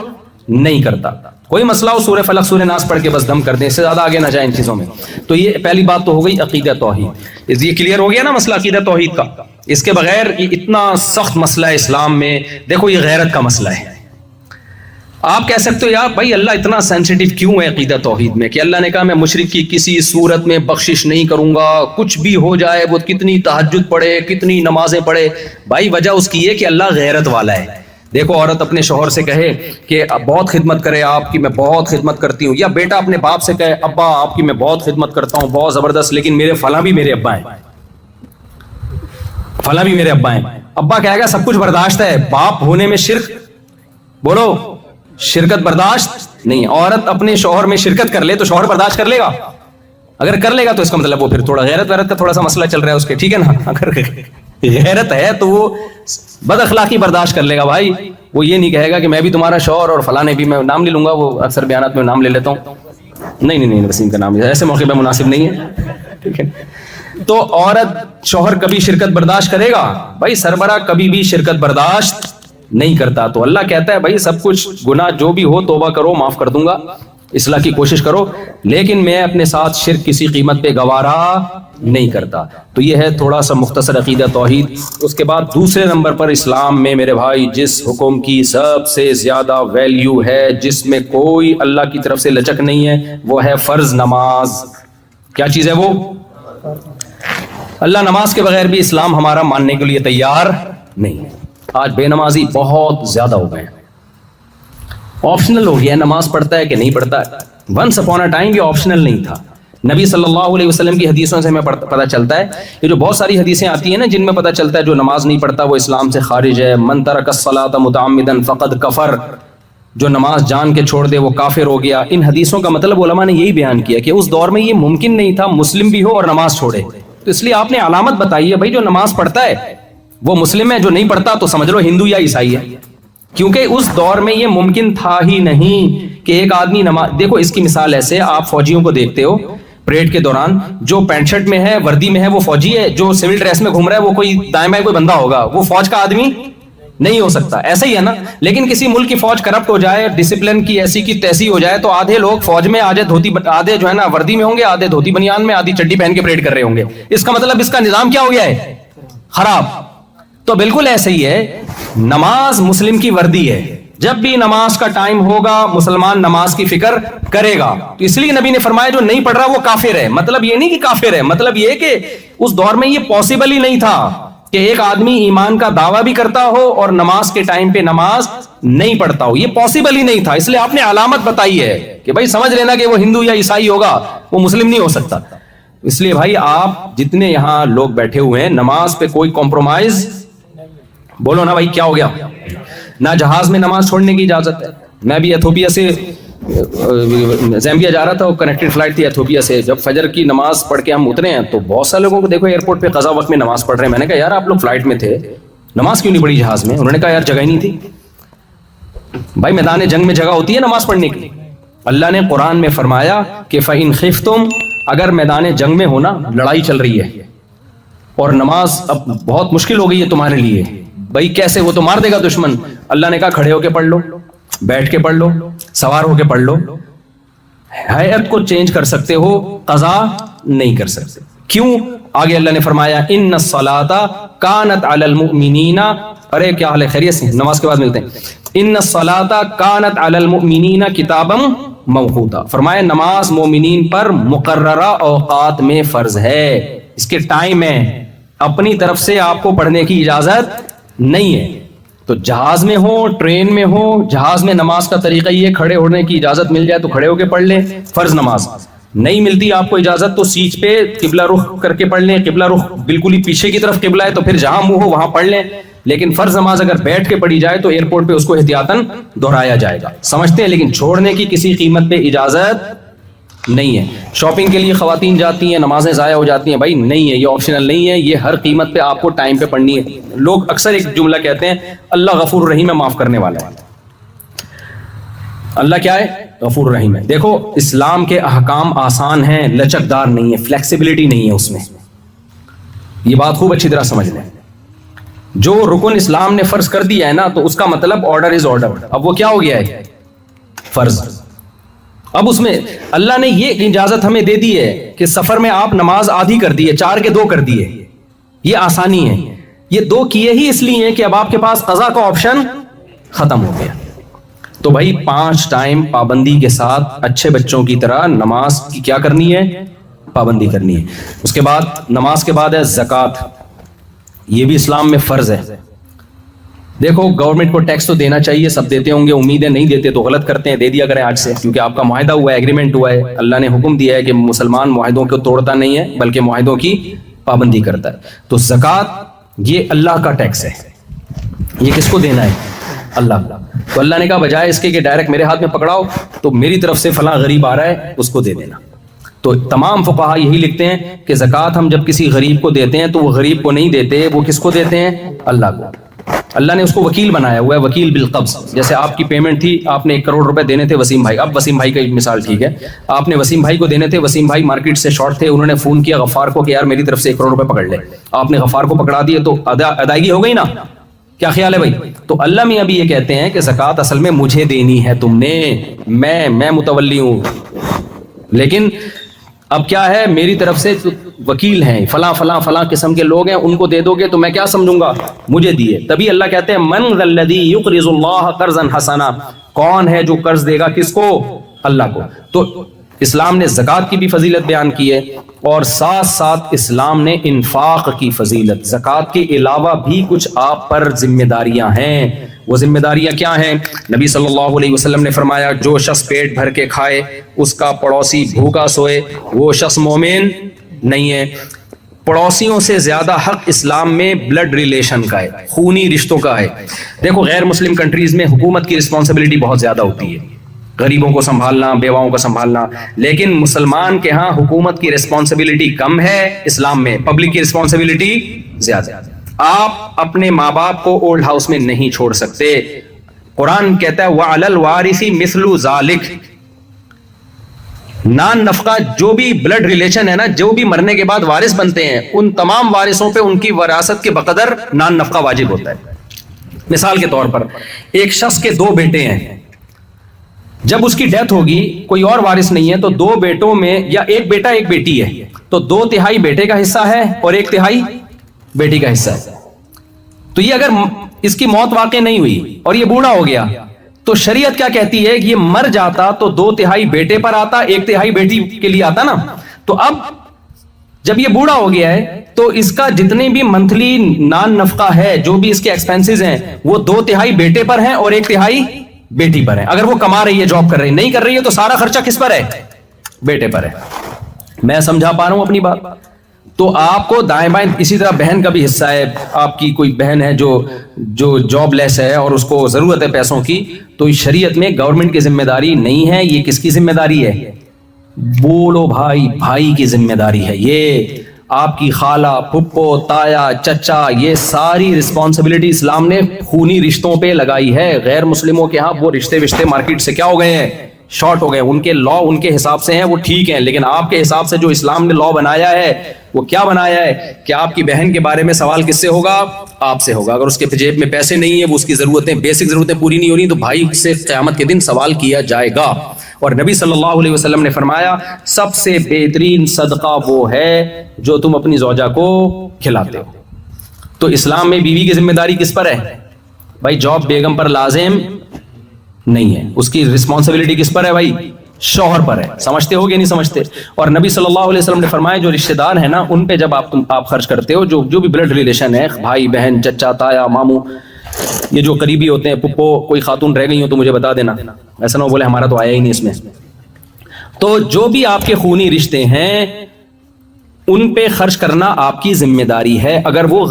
نہیں کرتا. کوئی مسئلہ ہو سورہ فلق سورہ ناس پڑھ کے بس دم کر دیں، اس سے زیادہ آگے نہ جائیں ان چیزوں میں. تو یہ پہلی بات تو ہو گئی عقیدہ توحید. یہ کلیئر ہو گیا نا مسئلہ عقیدہ توحید کا. اس کے بغیر یہ اتنا سخت مسئلہ ہے اسلام میں. دیکھو یہ غیرت کا مسئلہ ہے. آپ کہہ سکتے ہو یار بھائی اللہ اتنا سینسیٹیو کیوں ہے عقیدہ توحید میں کہ اللہ نے کہا میں مشرک کی کسی صورت میں بخشش نہیں کروں گا، کچھ بھی ہو جائے، وہ کتنی تہجد پڑھے، کتنی نمازیں پڑھے. بھائی وجہ اس کی ہے کہ اللہ غیرت والا ہے. دیکھو عورت اپنے شوہر سے کہے کہ بہت خدمت کرے آپ کی، میں بہت خدمت کرتی ہوں، یا بیٹا اپنے باپ سے کہے ابا آپ کی میں بہت خدمت کرتا ہوں بہت زبردست، لیکن میرے فلاں بھی میرے ابا ہیں، فلاں بھی میرے ابا ہیں. ابا کہے گا سب کچھ برداشت ہے، باپ ہونے میں شرک، بولو شرکت برداشت نہیں. عورت اپنے شوہر میں شرکت کر لے تو شوہر برداشت کر لے گا؟ اگر کر لے گا تو اس کا مطلب وہ پھر تھوڑا غیرت ویرت کا تھوڑا سا مسئلہ چل رہا ہے اس کے، ٹھیک ہے نا. اگر غیرت ہے تو وہ بد اخلاقی برداشت کر لے گا. بھائی وہ یہ نہیں کہے گا کہ میں بھی تمہارا شوہر اور فلاں بھی، میں نام لے لوں گا، وہ اکثر بیانات میں نام لے لیتا ہوں، نہیں وسیم کا نام ایسے موقع پہ مناسب نہیں ہے، ٹھیک ہے. تو عورت شوہر کبھی شرکت برداشت کرے گا؟ بھائی سربراہ کبھی بھی شرکت برداشت نہیں کرتا. تو اللہ کہتا ہے بھائی سب کچھ گناہ جو بھی ہو توبہ کرو، معاف کر دوں گا، اصلاح کی کوشش کرو، لیکن میں اپنے ساتھ شرک کسی قیمت پہ گوارا نہیں کرتا. تو یہ ہے تھوڑا سا مختصر عقیدہ توحید. اس کے بعد دوسرے نمبر پر اسلام میں میرے بھائی جس حکم کی سب سے زیادہ ویلیو ہے، جس میں کوئی اللہ کی طرف سے لچک نہیں ہے، وہ ہے فرض نماز. کیا چیز ہے وہ؟ اللہ نماز کے بغیر بھی اسلام ہمارا ماننے کے لیے تیار نہیں ہے. آج بے نمازی بہت زیادہ ہو گئے ہیں، آپشنل ہو گیا ہے نماز پڑھتا ہے کہ نہیں پڑھتا ہے. ونس اپون اے ٹائم یہ آپشنل نہیں تھا. نبی صلی اللہ علیہ وسلم کی حدیثوں سے ہمیں پتہ چلتا ہے، یہ جو بہت ساری حدیثیں آتی ہیں نا جن میں پتہ چلتا ہے جو نماز نہیں پڑھتا وہ اسلام سے خارج ہے. من ترک الصلاۃ متعمدا فقد کفر، جو نماز جان کے چھوڑ دے وہ کافر ہو گیا. ان حدیثوں کا مطلب علماء نے یہی بیان کیا کہ اس دور میں یہ ممکن نہیں تھا مسلم بھی ہو اور نماز چھوڑے. تو اس لیے آپ نے علامت بتائی ہے بھائی جو نماز پڑھتا ہے وہ مسلم ہے، جو نہیں پڑھتا تو سمجھ لو ہندو یا عیسائی ہے. کیونکہ اس دور میں یہ ممکن تھا ہی نہیں کہ ایک آدمی نماز، دیکھو اس کی مثال ایسے، آپ فوجیوں کو دیکھتے ہو پریڈ کے دوران، جو پینٹ شرٹ میں ہے وردی میں ہے وہ فوجی ہے، جو سول ڈریس میں گھوم رہا ہے وہ کوئی دائیں بائیں کوئی بندہ ہوگا، وہ فوج کا آدمی نہیں ہو سکتا. ایسا ہی ہے نا. لیکن کسی ملک کی فوج کرپٹ ہو جائے، ڈسپلن کی ایسی کی تیسی ہو جائے تو آدھے لوگ فوج میں آدھے دھوتی، آدھے جو ہے نا وردی میں ہوں گے، آدھے دھوتی بنیان میں، آدھی چڈی پہن کے پریڈ کر رہے ہوں گے. اس کا مطلب اس کا نظام کیا ہو گیا ہے؟ خراب. تو بالکل ایسے ہی ہے، نماز مسلم کی وردی ہے. جب بھی نماز کا ٹائم ہوگا مسلمان نماز کی فکر کرے گا. تو اس لیے نبی نے فرمایا جو نہیں پڑھ رہا وہ کافر ہے. مطلب یہ نہیں کہ کافر ہے، مطلب یہ کہ اس دور میں یہ پاسبل ہی نہیں تھا کہ ایک آدمی ایمان کا دعویٰ بھی کرتا ہو اور نماز کے ٹائم پہ نماز نہیں پڑھتا ہو. یہ پاسبل ہی نہیں تھا. اس لیے آپ نے علامت بتائی ہے کہ بھائی سمجھ لینا کہ وہ ہندو یا عیسائی ہوگا، وہ مسلم نہیں ہو سکتا. اس لیے بھائی آپ جتنے یہاں لوگ بیٹھے ہوئے ہیں نماز پہ کوئی کمپرومائز، بولو نا بھائی کیا ہو گیا؟ نہ جہاز میں نماز چھوڑنے کی اجازت ہے. میں بھی ایتھوپیا سے زیمبیا جا رہا تھا، کنیکٹڈ فلائٹ تھی ایتھوپیا سے. جب فجر کی نماز پڑھ کے ہم اترے ہیں تو بہت سارے لوگوں کو دیکھو ایئرپورٹ پہ قضا وقت میں نماز پڑھ رہے ہیں. میں نے کہا یار آپ لوگ فلائٹ میں تھے، نماز کیوں نہیں پڑھی جہاز میں؟ انہوں نے کہا یار جگہ ہی نہیں تھی. بھائی میدان جنگ میں جگہ ہوتی ہے نماز پڑھنے کی. اللہ نے قرآن میں فرمایا کہ فَإِنْ خِفْتُمْ، اگر میدان جنگ میں ہونا، لڑائی چل رہی ہے اور نماز اب بہت مشکل ہو گئی ہے تمہارے لیے. بھائی کیسے؟ وہ تو مار دے گا دشمن. اللہ نے کہا کھڑے ہو کے پڑھ لو، بیٹھ کے پڑھ لو، سوار ہو کے پڑھ لو. ہیئت کو چینج کر سکتے ہو، قضا نہیں کر سکتے. کیوں؟ آگے اللہ نے فرمایا ان الصلاۃ کانت علی المؤمنین، ارے کیا حال ہے، خیریت سے؟ نماز کے بعد ملتے ہیں. ان الصلاۃ کانت علی المؤمنین کتابا موقوتا، فرمایا نماز مومنین پر مقررہ اوقات میں فرض ہے، اس کے ٹائم ہے. اپنی طرف سے آپ کو پڑھنے کی اجازت نہیں ہے. تو جہاز میں ہو، ٹرین میں ہو، جہاز میں نماز کا طریقہ یہ کھڑے ہونے کی اجازت مل جائے تو کھڑے ہو کے پڑھ لیں فرض نماز. نہیں ملتی آپ کو اجازت تو سیٹ پہ قبلہ رخ کر کے پڑھ لیں. قبلہ رخ بالکل ہی پیچھے کی طرف قبلہ ہے تو پھر جہاں منہ ہو وہاں پڑھ لیں. لیکن فرض نماز اگر بیٹھ کے پڑھی جائے تو ایئرپورٹ پہ اس کو احتیاطاً دہرایا جائے گا، سمجھتے ہیں. لیکن چھوڑنے کی کسی قیمت پہ اجازت نہیں ہے. شاپنگ کے لیے خواتین جاتی ہیں، نمازیں ضائع ہو جاتی ہیں، بھائی نہیں ہے، یہ آپشنل نہیں ہے، یہ ہر قیمت پہ آپ کو ٹائم پہ پڑھنی ہے. لوگ اکثر ایک جملہ کہتے ہیں اللہ غفور رحیم ہے، معاف کرنے والا ہے. اللہ کیا ہے؟ غفور رحیم ہے. دیکھو اسلام کے احکام آسان ہیں، لچکدار نہیں ہے، فلیکسیبلٹی نہیں ہے اس میں. یہ بات خوب اچھی طرح سمجھ لیں. جو رکن اسلام نے فرض کر دیا ہے نا تو اس کا مطلب آرڈر از آرڈر. اب وہ کیا ہو گیا ہے؟ فرض. اب اس میں اللہ نے یہ اجازت ہمیں دے دی ہے کہ سفر میں آپ نماز آدھی کر دیے، 4 کے 2 کر دیے، یہ آسانی ہے. یہ 2 کیے ہی اس لیے کہ اب آپ کے پاس قضا کا آپشن ختم ہو گیا. تو بھائی 5 ٹائم پابندی کے ساتھ اچھے بچوں کی طرح نماز کی کیا کرنی ہے؟ پابندی کرنی ہے. اس کے بعد نماز کے بعد ہے زکوٰۃ. یہ بھی اسلام میں فرض ہے. دیکھو گورنمنٹ کو ٹیکس تو دینا چاہیے, سب دیتے ہوں گے, امیدیں نہیں دیتے تو غلط کرتے ہیں, دے دیا کریں آج سے, کیونکہ آپ کا معاہدہ ہوا ہے, ایگریمنٹ ہوا ہے. اللہ نے حکم دیا ہے کہ مسلمان معاہدوں کو توڑتا نہیں ہے بلکہ معاہدوں کی پابندی کرتا ہے. تو زکوٰۃ یہ اللہ کا ٹیکس ہے, یہ کس کو دینا ہے؟ اللہ. تو اللہ نے کہا بجائے اس کے کہ ڈائریکٹ میرے ہاتھ میں پکڑاؤ, تو میری طرف سے فلاں غریب آ رہا ہے اس کو دے دینا. تو تمام فقہا یہی لکھتے ہیں کہ زکوٰۃ ہم جب کسی غریب کو دیتے ہیں تو وہ غریب کو نہیں دیتے, وہ کس کو دیتے ہیں؟ اللہ کو. اللہ نے اس کو وکیل بنایا ہوا ہے, وکیل بالقبض. جیسے آپ کی پیمنٹ تھی, آپ نے 1 کروڑ روپے دینے تھے وسیم بھائی. اب وسیم بھائی کا ایک مثال ٹھیک ہے, آپ نے وسیم بھائی کو دینے تھے, وسیم بھائی مارکیٹ سے شارٹ تھے, انہوں نے فون کیا غفار کو کہ یار میری طرف سے 1 کروڑ روپے پکڑ لے. آپ نے غفار کو پکڑا دیے تو ادائیگی ہو گئی نا. کیا خیال ہے بھائی؟ تو اللہ میاں بھی یہ کہتے ہیں کہ زکوٰۃ اصل میں مجھے دینی ہے, تم نے, میں متولی ہوں, لیکن اب کیا ہے, میری طرف سے وکیل ہیں, فلاں فلاں فلاں قسم کے لوگ ہیں, ان کو دے دو گے تو میں کیا سمجھوں گا؟ مجھے دیے. تبھی اللہ کہتے ہیں من ذا الذی یقرض اللہ قرضا حسنا, کون ہے جو قرض دے گا کس کو؟ اللہ کو. تو اسلام نے زکوٰۃ کی بھی فضیلت بیان کی ہے, اور ساتھ ساتھ اسلام نے انفاق کی فضیلت. زکوٰۃ کے علاوہ بھی کچھ آپ پر ذمہ داریاں ہیں. وہ ذمہ داریاں کیا ہیں؟ نبی صلی اللہ علیہ وسلم نے فرمایا جو شخص پیٹ بھر کے کھائے اس کا پڑوسی بھوکا سوئے وہ شخص مومن نہیں ہے. پڑوسیوں سے زیادہ حق اسلام میں بلڈ ریلیشن کا ہے, خونی رشتوں کا ہے. دیکھو غیر مسلم کنٹریز میں حکومت کی رسپانسبلٹی بہت زیادہ ہوتی ہے, غریبوں کو سنبھالنا, بیواؤں کو سنبھالنا, لیکن مسلمان کے ہاں حکومت کی رسپانسبلٹی کم ہے, اسلام میں پبلک کی رسپانسبلٹی زیادہ ہے. آپ اپنے ماں باپ کو اولڈ ہاؤس میں نہیں چھوڑ سکتے. قرآن کہتا ہے وَعَلَى الْوَارِثِ مِثْلُ ذَلِكَ, نان نفقہ جو بھی بلڈ ریلیشن ہے نا, جو بھی مرنے کے بعد وارث بنتے ہیں, ان تمام وارثوں پہ ان کی وراثت کے بقدر نان نفقہ واجب ہوتا ہے. مثال کے طور پر ایک شخص کے 2 بیٹے ہیں, جب اس کی ڈیتھ ہوگی کوئی اور وارث نہیں ہے, تو 2 بیٹوں میں یا ایک بیٹا ایک بیٹی ہے, تو 2/3 بیٹے کا حصہ ہے اور 1/3 بیٹی کا حصہ ہے. تو یہ اگر اس کی موت واقع نہیں ہوئی اور یہ بوڑھا ہو گیا تو شریعت کیا کہتی ہے کہ یہ مر جاتا تو 2/3 بیٹے پر آتا, 1/3 بیٹی کے لیے آتا نا. تو اب جب یہ بوڑھا ہو گیا ہے تو اس کا جتنے بھی منتھلی نان نفقہ ہے, جو بھی اس کے ایکسپینسز ہیں, وہ 2/3 بیٹے پر ہیں اور 1/3 بیٹی پر ہے. اگر وہ کما رہی ہے, جاب کر رہی ہے, نہیں کر رہی ہے تو سارا خرچہ کس پر ہے؟ بیٹے پر ہے. میں سمجھا پا رہا ہوں اپنی بات؟ تو آپ کو دائیں بائیں, اسی طرح بہن کا بھی حصہ ہے. آپ کی کوئی بہن ہے جو جاب لیس ہے اور اس کو ضرورت ہے پیسوں کی, تو شریعت میں گورنمنٹ کی ذمہ داری نہیں ہے, یہ کس کی ذمہ داری ہے؟ بولو بھائی, بھائی کی ذمہ داری ہے. یہ آپ کی خالہ, پھپھو, تایا, چچا, یہ ساری رسپانسبلٹی اسلام نے خونی رشتوں پہ لگائی ہے. غیر مسلموں کے ہاں وہ رشتے مارکیٹ سے کیا ہو گئے ہیں؟ شارٹ ہو گئے. ان کے لا ان کے حساب سے ہیں, وہ ٹھیک ہیں, لیکن آپ کے حساب سے جو اسلام نے لا بنایا ہے وہ کیا بنایا ہے کہ آپ کی بہن کے بارے میں سوال کس سے ہوگا؟ آپ سے ہوگا. اگر اس کے جیب میں پیسے نہیں ہیں, وہ اس کی ضرورتیں, بیسک ضرورتیں پوری نہیں ہو رہی, تو بھائی سے قیامت کے دن سوال کیا جائے گا. اور نبی صلی اللہ علیہ وسلم نے فرمایا سب سے بہترین صدقہ وہ ہے جو تم اپنی زوجہ کو کھلاتے ہو. تو اسلام میں بیوی کی ذمہ داری کس پر ہے بھائی؟ جاب بیگم پر لازم نہیں ہے, اس کی رسپانسبلٹی کس پر ہے بھائی؟ شوہر پر ہے. سمجھتے ہو کہ نہیں سمجھتے؟ اور نبی صلی اللہ علیہ وسلم نے فرمایا جو رشتہ دار ہیں نا, ان پہ جب آپ خرچ کرتے ہو, جو بھی بلڈ ریلیشن ہے, بھائی بہن, چچا, تایا, ماموں, یہ جو قریبی ہوتے ہیں, پپو, کوئی خاتون رہ گئی ہو تو مجھے بتا دینا, ایسا نہ ہو بولے ہمارا تو آیا ہی نہیں اس میں. تو جو بھی آپ کے خونی رشتے ہیں ان پہ خرچ کرنا آپ کی ذمہ داری ہے, اگر وہ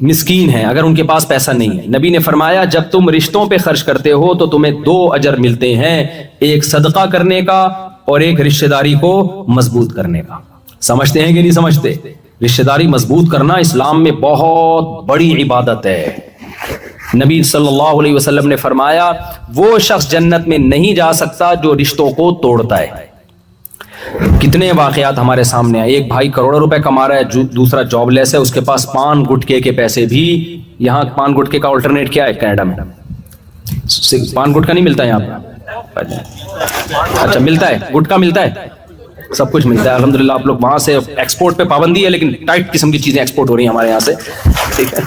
مسکین ہیں, اگر ان کے پاس پیسہ نہیں ہے. نبی نے فرمایا جب تم رشتوں پہ خرچ کرتے ہو تو تمہیں 2 اجر ملتے ہیں, ایک صدقہ کرنے کا اور ایک رشتہ داری کو مضبوط کرنے کا. سمجھتے ہیں کہ نہیں سمجھتے؟ رشتہ داری مضبوط کرنا اسلام میں بہت بڑی عبادت ہے. نبی صلی اللہ علیہ وسلم نے فرمایا وہ شخص جنت میں نہیں جا سکتا جو رشتوں کو توڑتا ہے. کتنے واقعات ہمارے سامنے ہیں. ایک بھائی کروڑوں روپے کما رہا ہے, دوسرا جاب لیس ہے, اس کے پاس پان گٹکے کے پیسے بھی. یہاں پان گٹکے کا الٹرنیٹ کیا ہے کینیڈا میں؟ پان گٹکا نہیں ملتا یہاں پہ؟ اچھا ملتا ہے, گٹکا ملتا ہے, سب کچھ ملتا ہے الحمدللہ. آپ لوگ وہاں سے ایکسپورٹ پہ پابندی ہے لیکن ٹائٹ قسم کی چیزیں ایکسپورٹ ہو رہی ہیں ہمارے یہاں سے, ٹھیک ہے.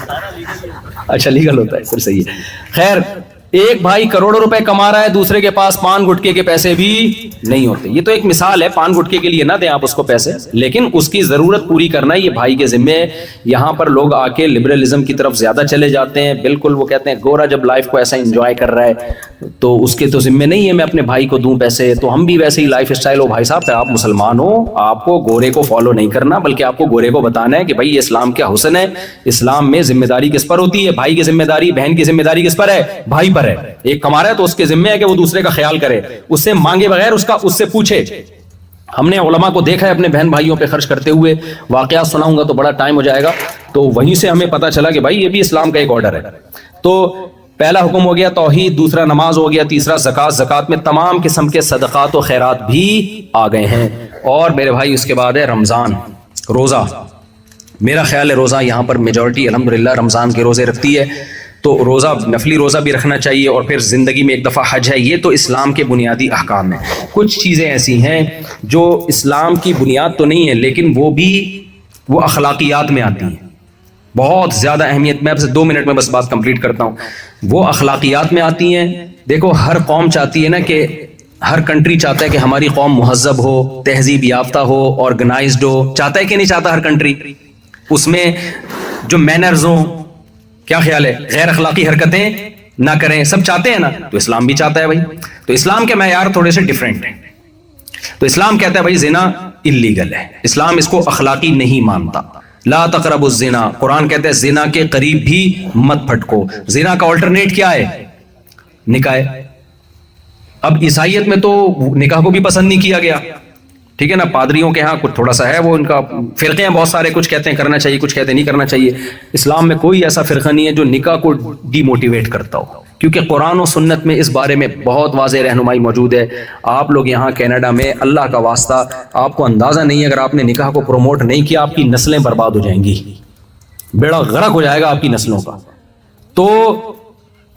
اچھا لیگل ہوتا ہے, پھر صحیح ہے. خیر ایک بھائی کروڑوں روپے کما رہا ہے, دوسرے کے پاس پان گٹکے کے پیسے بھی نہیں ہوتے. یہ تو ایک مثال ہے, پان گٹکے کے لیے نہ دیں آپ اس کو پیسے, لیکن اس کی ضرورت پوری کرنا یہ بھائی کے ذمے. یہاں پر لوگ آ کے لبرلزم کی طرف زیادہ چلے جاتے ہیں. بالکل وہ کہتے ہیں گورا جب لائف کو ایسا انجوائے کر رہا ہے تو اس کے تو ذمے نہیں ہے میں اپنے بھائی کو دوں پیسے. تو ہم بھی ویسے ہی لائف اسٹائل ہو بھائی صاحب, آپ مسلمان ہو, آپ کو گورے کو فالو نہیں کرنا, بلکہ آپ کو گورے کو بتانا ہے کہ بھائی یہ اسلام کیا حسن ہے, اسلام میں ذمہ داری کس پر ہوتی ہے, بھائی کی ذمہ داری, بہن کی ذمہ داری کس پر ہے, بھائی پر ہے. ایک کما رہا ہے تو اس کے ذمہ ہے کہ وہ دوسرے کا خیال کرے, اس سے مانگے بغیر اس سے پوچھے. ہم نے علماء کو دیکھا ہے اپنے بہن بھائیوں پہ خرچ کرتے ہوئے, واقعات سناؤں گا تو بڑا ٹائم ہو جائے گا, تو وہیں سے ہمیں پتا چلا کہ بھائی یہ بھی اسلام کا ایک آرڈر ہے. تو پہلا حکم ہو گیا توحید, دوسرا نماز ہو گیا, تیسرا زکات. زکات میں تمام قسم کے صدقات و خیرات بھی آ گئے ہیں. اور میرے بھائی اس کے بعد ہے رمضان, روزہ. میرا خیال ہے روزہ یہاں پر میجورٹی الحمدللہ رمضان کے روزے رکھتی ہے, تو روزہ نفلی روزہ بھی رکھنا چاہیے, اور پھر زندگی میں ایک دفعہ حج ہے. یہ تو اسلام کے بنیادی احکام ہیں. کچھ چیزیں ایسی ہیں جو اسلام کی بنیاد تو نہیں ہے, لیکن وہ اخلاقیات میں آتی ہیں, بہت زیادہ اہمیت. میں آپ سے 2 منٹ میں بس بات کمپلیٹ کرتا ہوں. وہ اخلاقیات میں آتی ہیں. دیکھو ہر قوم چاہتی ہے نا کہ ہر کنٹری چاہتا ہے کہ ہماری قوم مہذب ہو, تہذیب یافتہ ہو, آرگنائزڈ ہو. چاہتا ہے کہ نہیں چاہتا ہر کنٹری؟ اس میں جو مینرز ہوں, کیا خیال ہے, غیر اخلاقی حرکتیں نہ کریں, سب چاہتے ہیں نا. تو اسلام بھی چاہتا ہے بھائی. تو اسلام کے معیار تھوڑے سے ڈیفرنٹ ہیں. تو اسلام کہتا ہے بھائی زنا اللیگل ہے, اسلام اس کو اخلاقی نہیں مانتا. لا تقربوا الزنا, قرآن کہتا ہے زنا کے قریب بھی مت پھٹکو. زنا کا آلٹرنیٹ کیا ہے؟ نکاح. اب عیسائیت میں تو نکاح کو بھی پسند نہیں کیا گیا, ٹھیک ہے نا. پادریوں کے ہاں کچھ تھوڑا سا ہے, وہ ان کا فرقے ہیں بہت سارے, کچھ کہتے ہیں کرنا چاہیے, کچھ کہتے ہیں نہیں کرنا چاہیے. اسلام میں کوئی ایسا فرقہ نہیں ہے جو نکاح کو ڈی موٹیویٹ کرتا ہو, کیونکہ قرآن و سنت میں اس بارے میں بہت واضح رہنمائی موجود ہے. آپ لوگ یہاں کینیڈا میں اللہ کا واسطہ آپ کو اندازہ نہیں ہے, اگر آپ نے نکاح کو پروموٹ نہیں کیا آپ کی نسلیں برباد ہو جائیں گی, بیڑا غرق ہو جائے گا آپ کی نسلوں کا. تو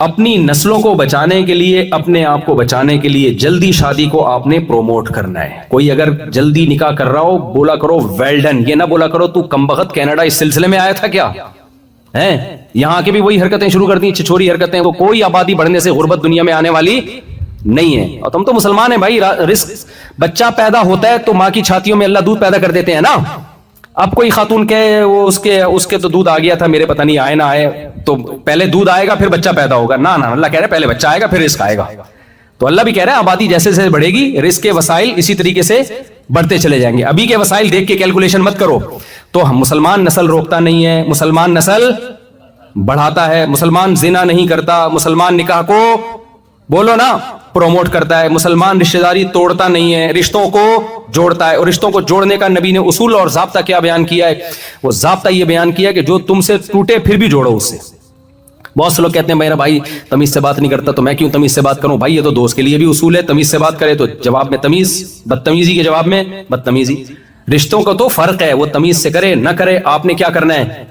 اپنی نسلوں کو بچانے کے لیے, اپنے آپ کو بچانے کے لیے جلدی شادی کو آپ نے پروموٹ کرنا ہے. کوئی اگر جلدی نکاح کر رہا ہو بولا کرو ویل ڈن, یہ نہ بولا کرو تو کمبخت کینیڈا اس سلسلے میں آیا تھا کیا ہے. یہاں کے بھی وہی حرکتیں شروع کر دی, چھچوری حرکتیں. تو کوئی آبادی بڑھنے سے غربت دنیا میں آنے والی نہیں ہے. اور تم تو مسلمان ہیں بھائی, رزق بچہ پیدا ہوتا ہے تو ماں کی چھاتیوں میں اللہ دودھ پیدا کر دیتے ہیں نا. اب کوئی خاتون کہے وہ اس کے تو دودھ آ گیا تھا, میرے پتہ نہیں آئے نہ آئے, تو پہلے دودھ آئے گا پھر بچہ پیدا ہوگا. نہ اللہ کہہ رہے پہلے بچہ آئے گا پھر رزق آئے گا. تو اللہ بھی کہہ رہا ہے آبادی جیسے جیسے بڑھے گی رزق کے وسائل اسی طریقے سے بڑھتے چلے جائیں گے. ابھی کے وسائل دیکھ کے کیلکولیشن مت کرو. تو مسلمان نسل روکتا نہیں ہے, مسلمان نسل بڑھاتا ہے. مسلمان زنا نہیں کرتا, مسلمان نکاح کو بولو نا پروموٹ کرتا ہے. مسلمان رشتہ داری توڑتا نہیں ہے, رشتوں کو جوڑتا ہے. اور رشتوں کو جوڑنے کا نبی نے اصول اور ضابطہ کیا بیان کیا ہے؟ وہ ضابطہ یہ بیان کیا کہ جو تم سے ٹوٹے پھر بھی جوڑو اس سے. بہت سے لوگ کہتے ہیں میرا بھائی تمیز سے بات نہیں کرتا تو میں کیوں تمیز سے بات کروں. بھائی یہ تو دوست کے لیے بھی اصول ہے, تمیز سے بات کرے تو جواب میں تمیز, بدتمیزی کے جواب میں بدتمیزی. رشتوں کا تو فرق ہے, وہ تمیز سے کرے نہ کرے, آپ نے کیا کرنا ہے,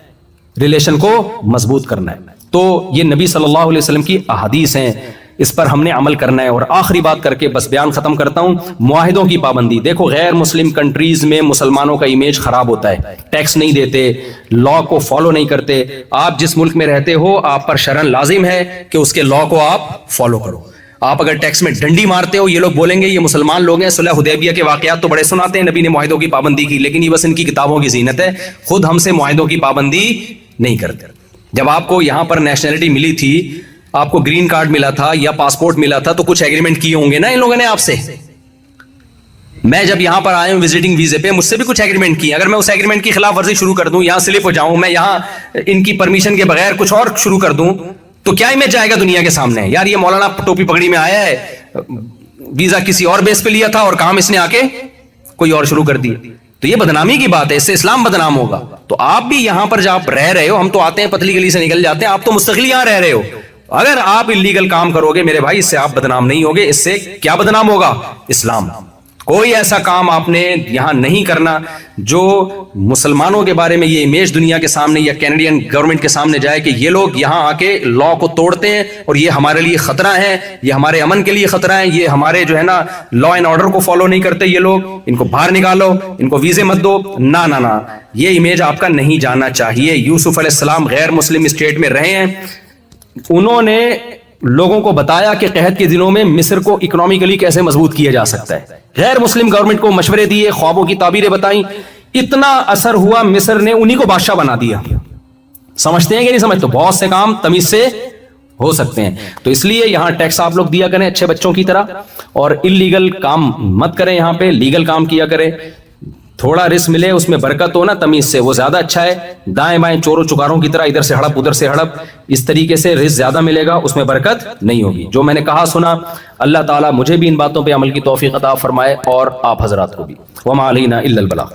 ریلیشن کو مضبوط کرنا ہے. تو یہ نبی صلی اللہ علیہ وسلم کی احادیث ہیں, اس پر ہم نے عمل کرنا ہے. اور آخری بات کر کے بس بیان ختم کرتا ہوں, معاہدوں کی پابندی. دیکھو غیر مسلم کنٹریز میں مسلمانوں کا امیج خراب ہوتا ہے, ٹیکس نہیں دیتے, لا کو فالو نہیں کرتے. آپ جس ملک میں رہتے ہو آپ پر شرعن لازم ہے کہ اس کے لا کو آپ فالو کرو. آپ اگر ٹیکس میں ڈنڈی مارتے ہو, یہ لوگ بولیں گے یہ مسلمان لوگ ہیں, صلح حدیبیہ کے واقعات تو بڑے سناتے ہیں, نبی نے معاہدوں کی پابندی کی, لیکن یہ بس ان کی کتابوں کی زینت ہے, خود ہم سے معاہدوں کی پابندی نہیں کرتے. جب آپ کو یہاں پر نیشنلٹی ملی تھی, آپ کو گرین کارڈ ملا تھا یا پاسپورٹ ملا تھا, تو کچھ ایگریمنٹ کیے ہوں گے نا ان لوگوں نے آپ سے. میں جب یہاں پر آیا ہوں وزٹنگ ویزے پہ, مجھ سے بھی کچھ ایگریمنٹ کیے. اگر میں اس ایگریمنٹ کی خلاف ورزی شروع کر دوں, یہاں سلپ ہو جاؤں, میں یہاں ان کی پرمیشن کے بغیر کچھ اور شروع کر دوں, تو کیا امیج جائے گا دنیا کے سامنے, یار یہ مولانا ٹوپی پگڑی میں آیا ہے, ویزا کسی اور بیس پہ لیا تھا اور کام اس نے آ کے کوئی اور شروع کر دیا. تو یہ بدنامی کی بات ہے, اس سے اسلام بدنام ہوگا. تو آپ بھی یہاں پر جب رہ رہے ہو, ہم تو آتے ہیں پتلی گلی سے نکل جاتے ہیں, آپ تو مستقل یہاں رہ رہے ہو. اگر آپ اللیگل کام کرو گے میرے بھائی, اس سے آپ بدنام نہیں ہوگے. اس سے کیا بدنام ہوگا؟ اسلام. کوئی ایسا کام آپ نے یہاں نہیں کرنا جو مسلمانوں کے بارے میں یہ امیج دنیا کے سامنے یا کینیڈین گورنمنٹ کے سامنے جائے کہ یہ لوگ یہاں آ کے لا کو توڑتے ہیں اور یہ ہمارے لیے خطرہ ہے, یہ ہمارے امن کے لیے خطرہ ہے, یہ ہمارے جو ہے نا لا اینڈ آرڈر کو فالو نہیں کرتے یہ لوگ, ان کو باہر نکالو, ان کو ویزے مت دو. نہ نہ نہ, یہ امیج آپ کا نہیں جانا چاہیے. یوسف علیہ السلام غیر مسلم اسٹیٹ میں رہے ہیں, انہوں نے لوگوں کو بتایا کہ قحط کے دنوں میں مصر کو اکنامکلی کیسے مضبوط کیا جا سکتا ہے، غیر مسلم گورنمنٹ کو مشورے دیے، خوابوں کی تعبیریں بتائیں، اتنا اثر ہوا مصر نے انہی کو بادشاہ بنا دیا۔ سمجھتے ہیں کہ نہیں سمجھتے؟ بہت سے کام تمیز سے ہو سکتے ہیں۔ تو اس لیے یہاں ٹیکس آپ لوگ دیا کریں اچھے بچوں کی طرح، اور اللیگل کام مت کریں، یہاں پہ لیگل کام کیا کریں، تھوڑا رزق ملے اس میں برکت ہو نا تمیز سے، وہ زیادہ اچھا ہے۔ دائیں بائیں چوروں چکاروں کی طرح ادھر سے ہڑپ ادھر سے ہڑپ، اس طریقے سے رزق زیادہ ملے گا، اس میں برکت نہیں ہوگی۔ جو میں نے کہا سنا، اللہ تعالیٰ مجھے بھی ان باتوں پہ عمل کی توفیق عطا فرمائے اور آپ حضرات کو بھی۔ وما علینا الا البلاغ۔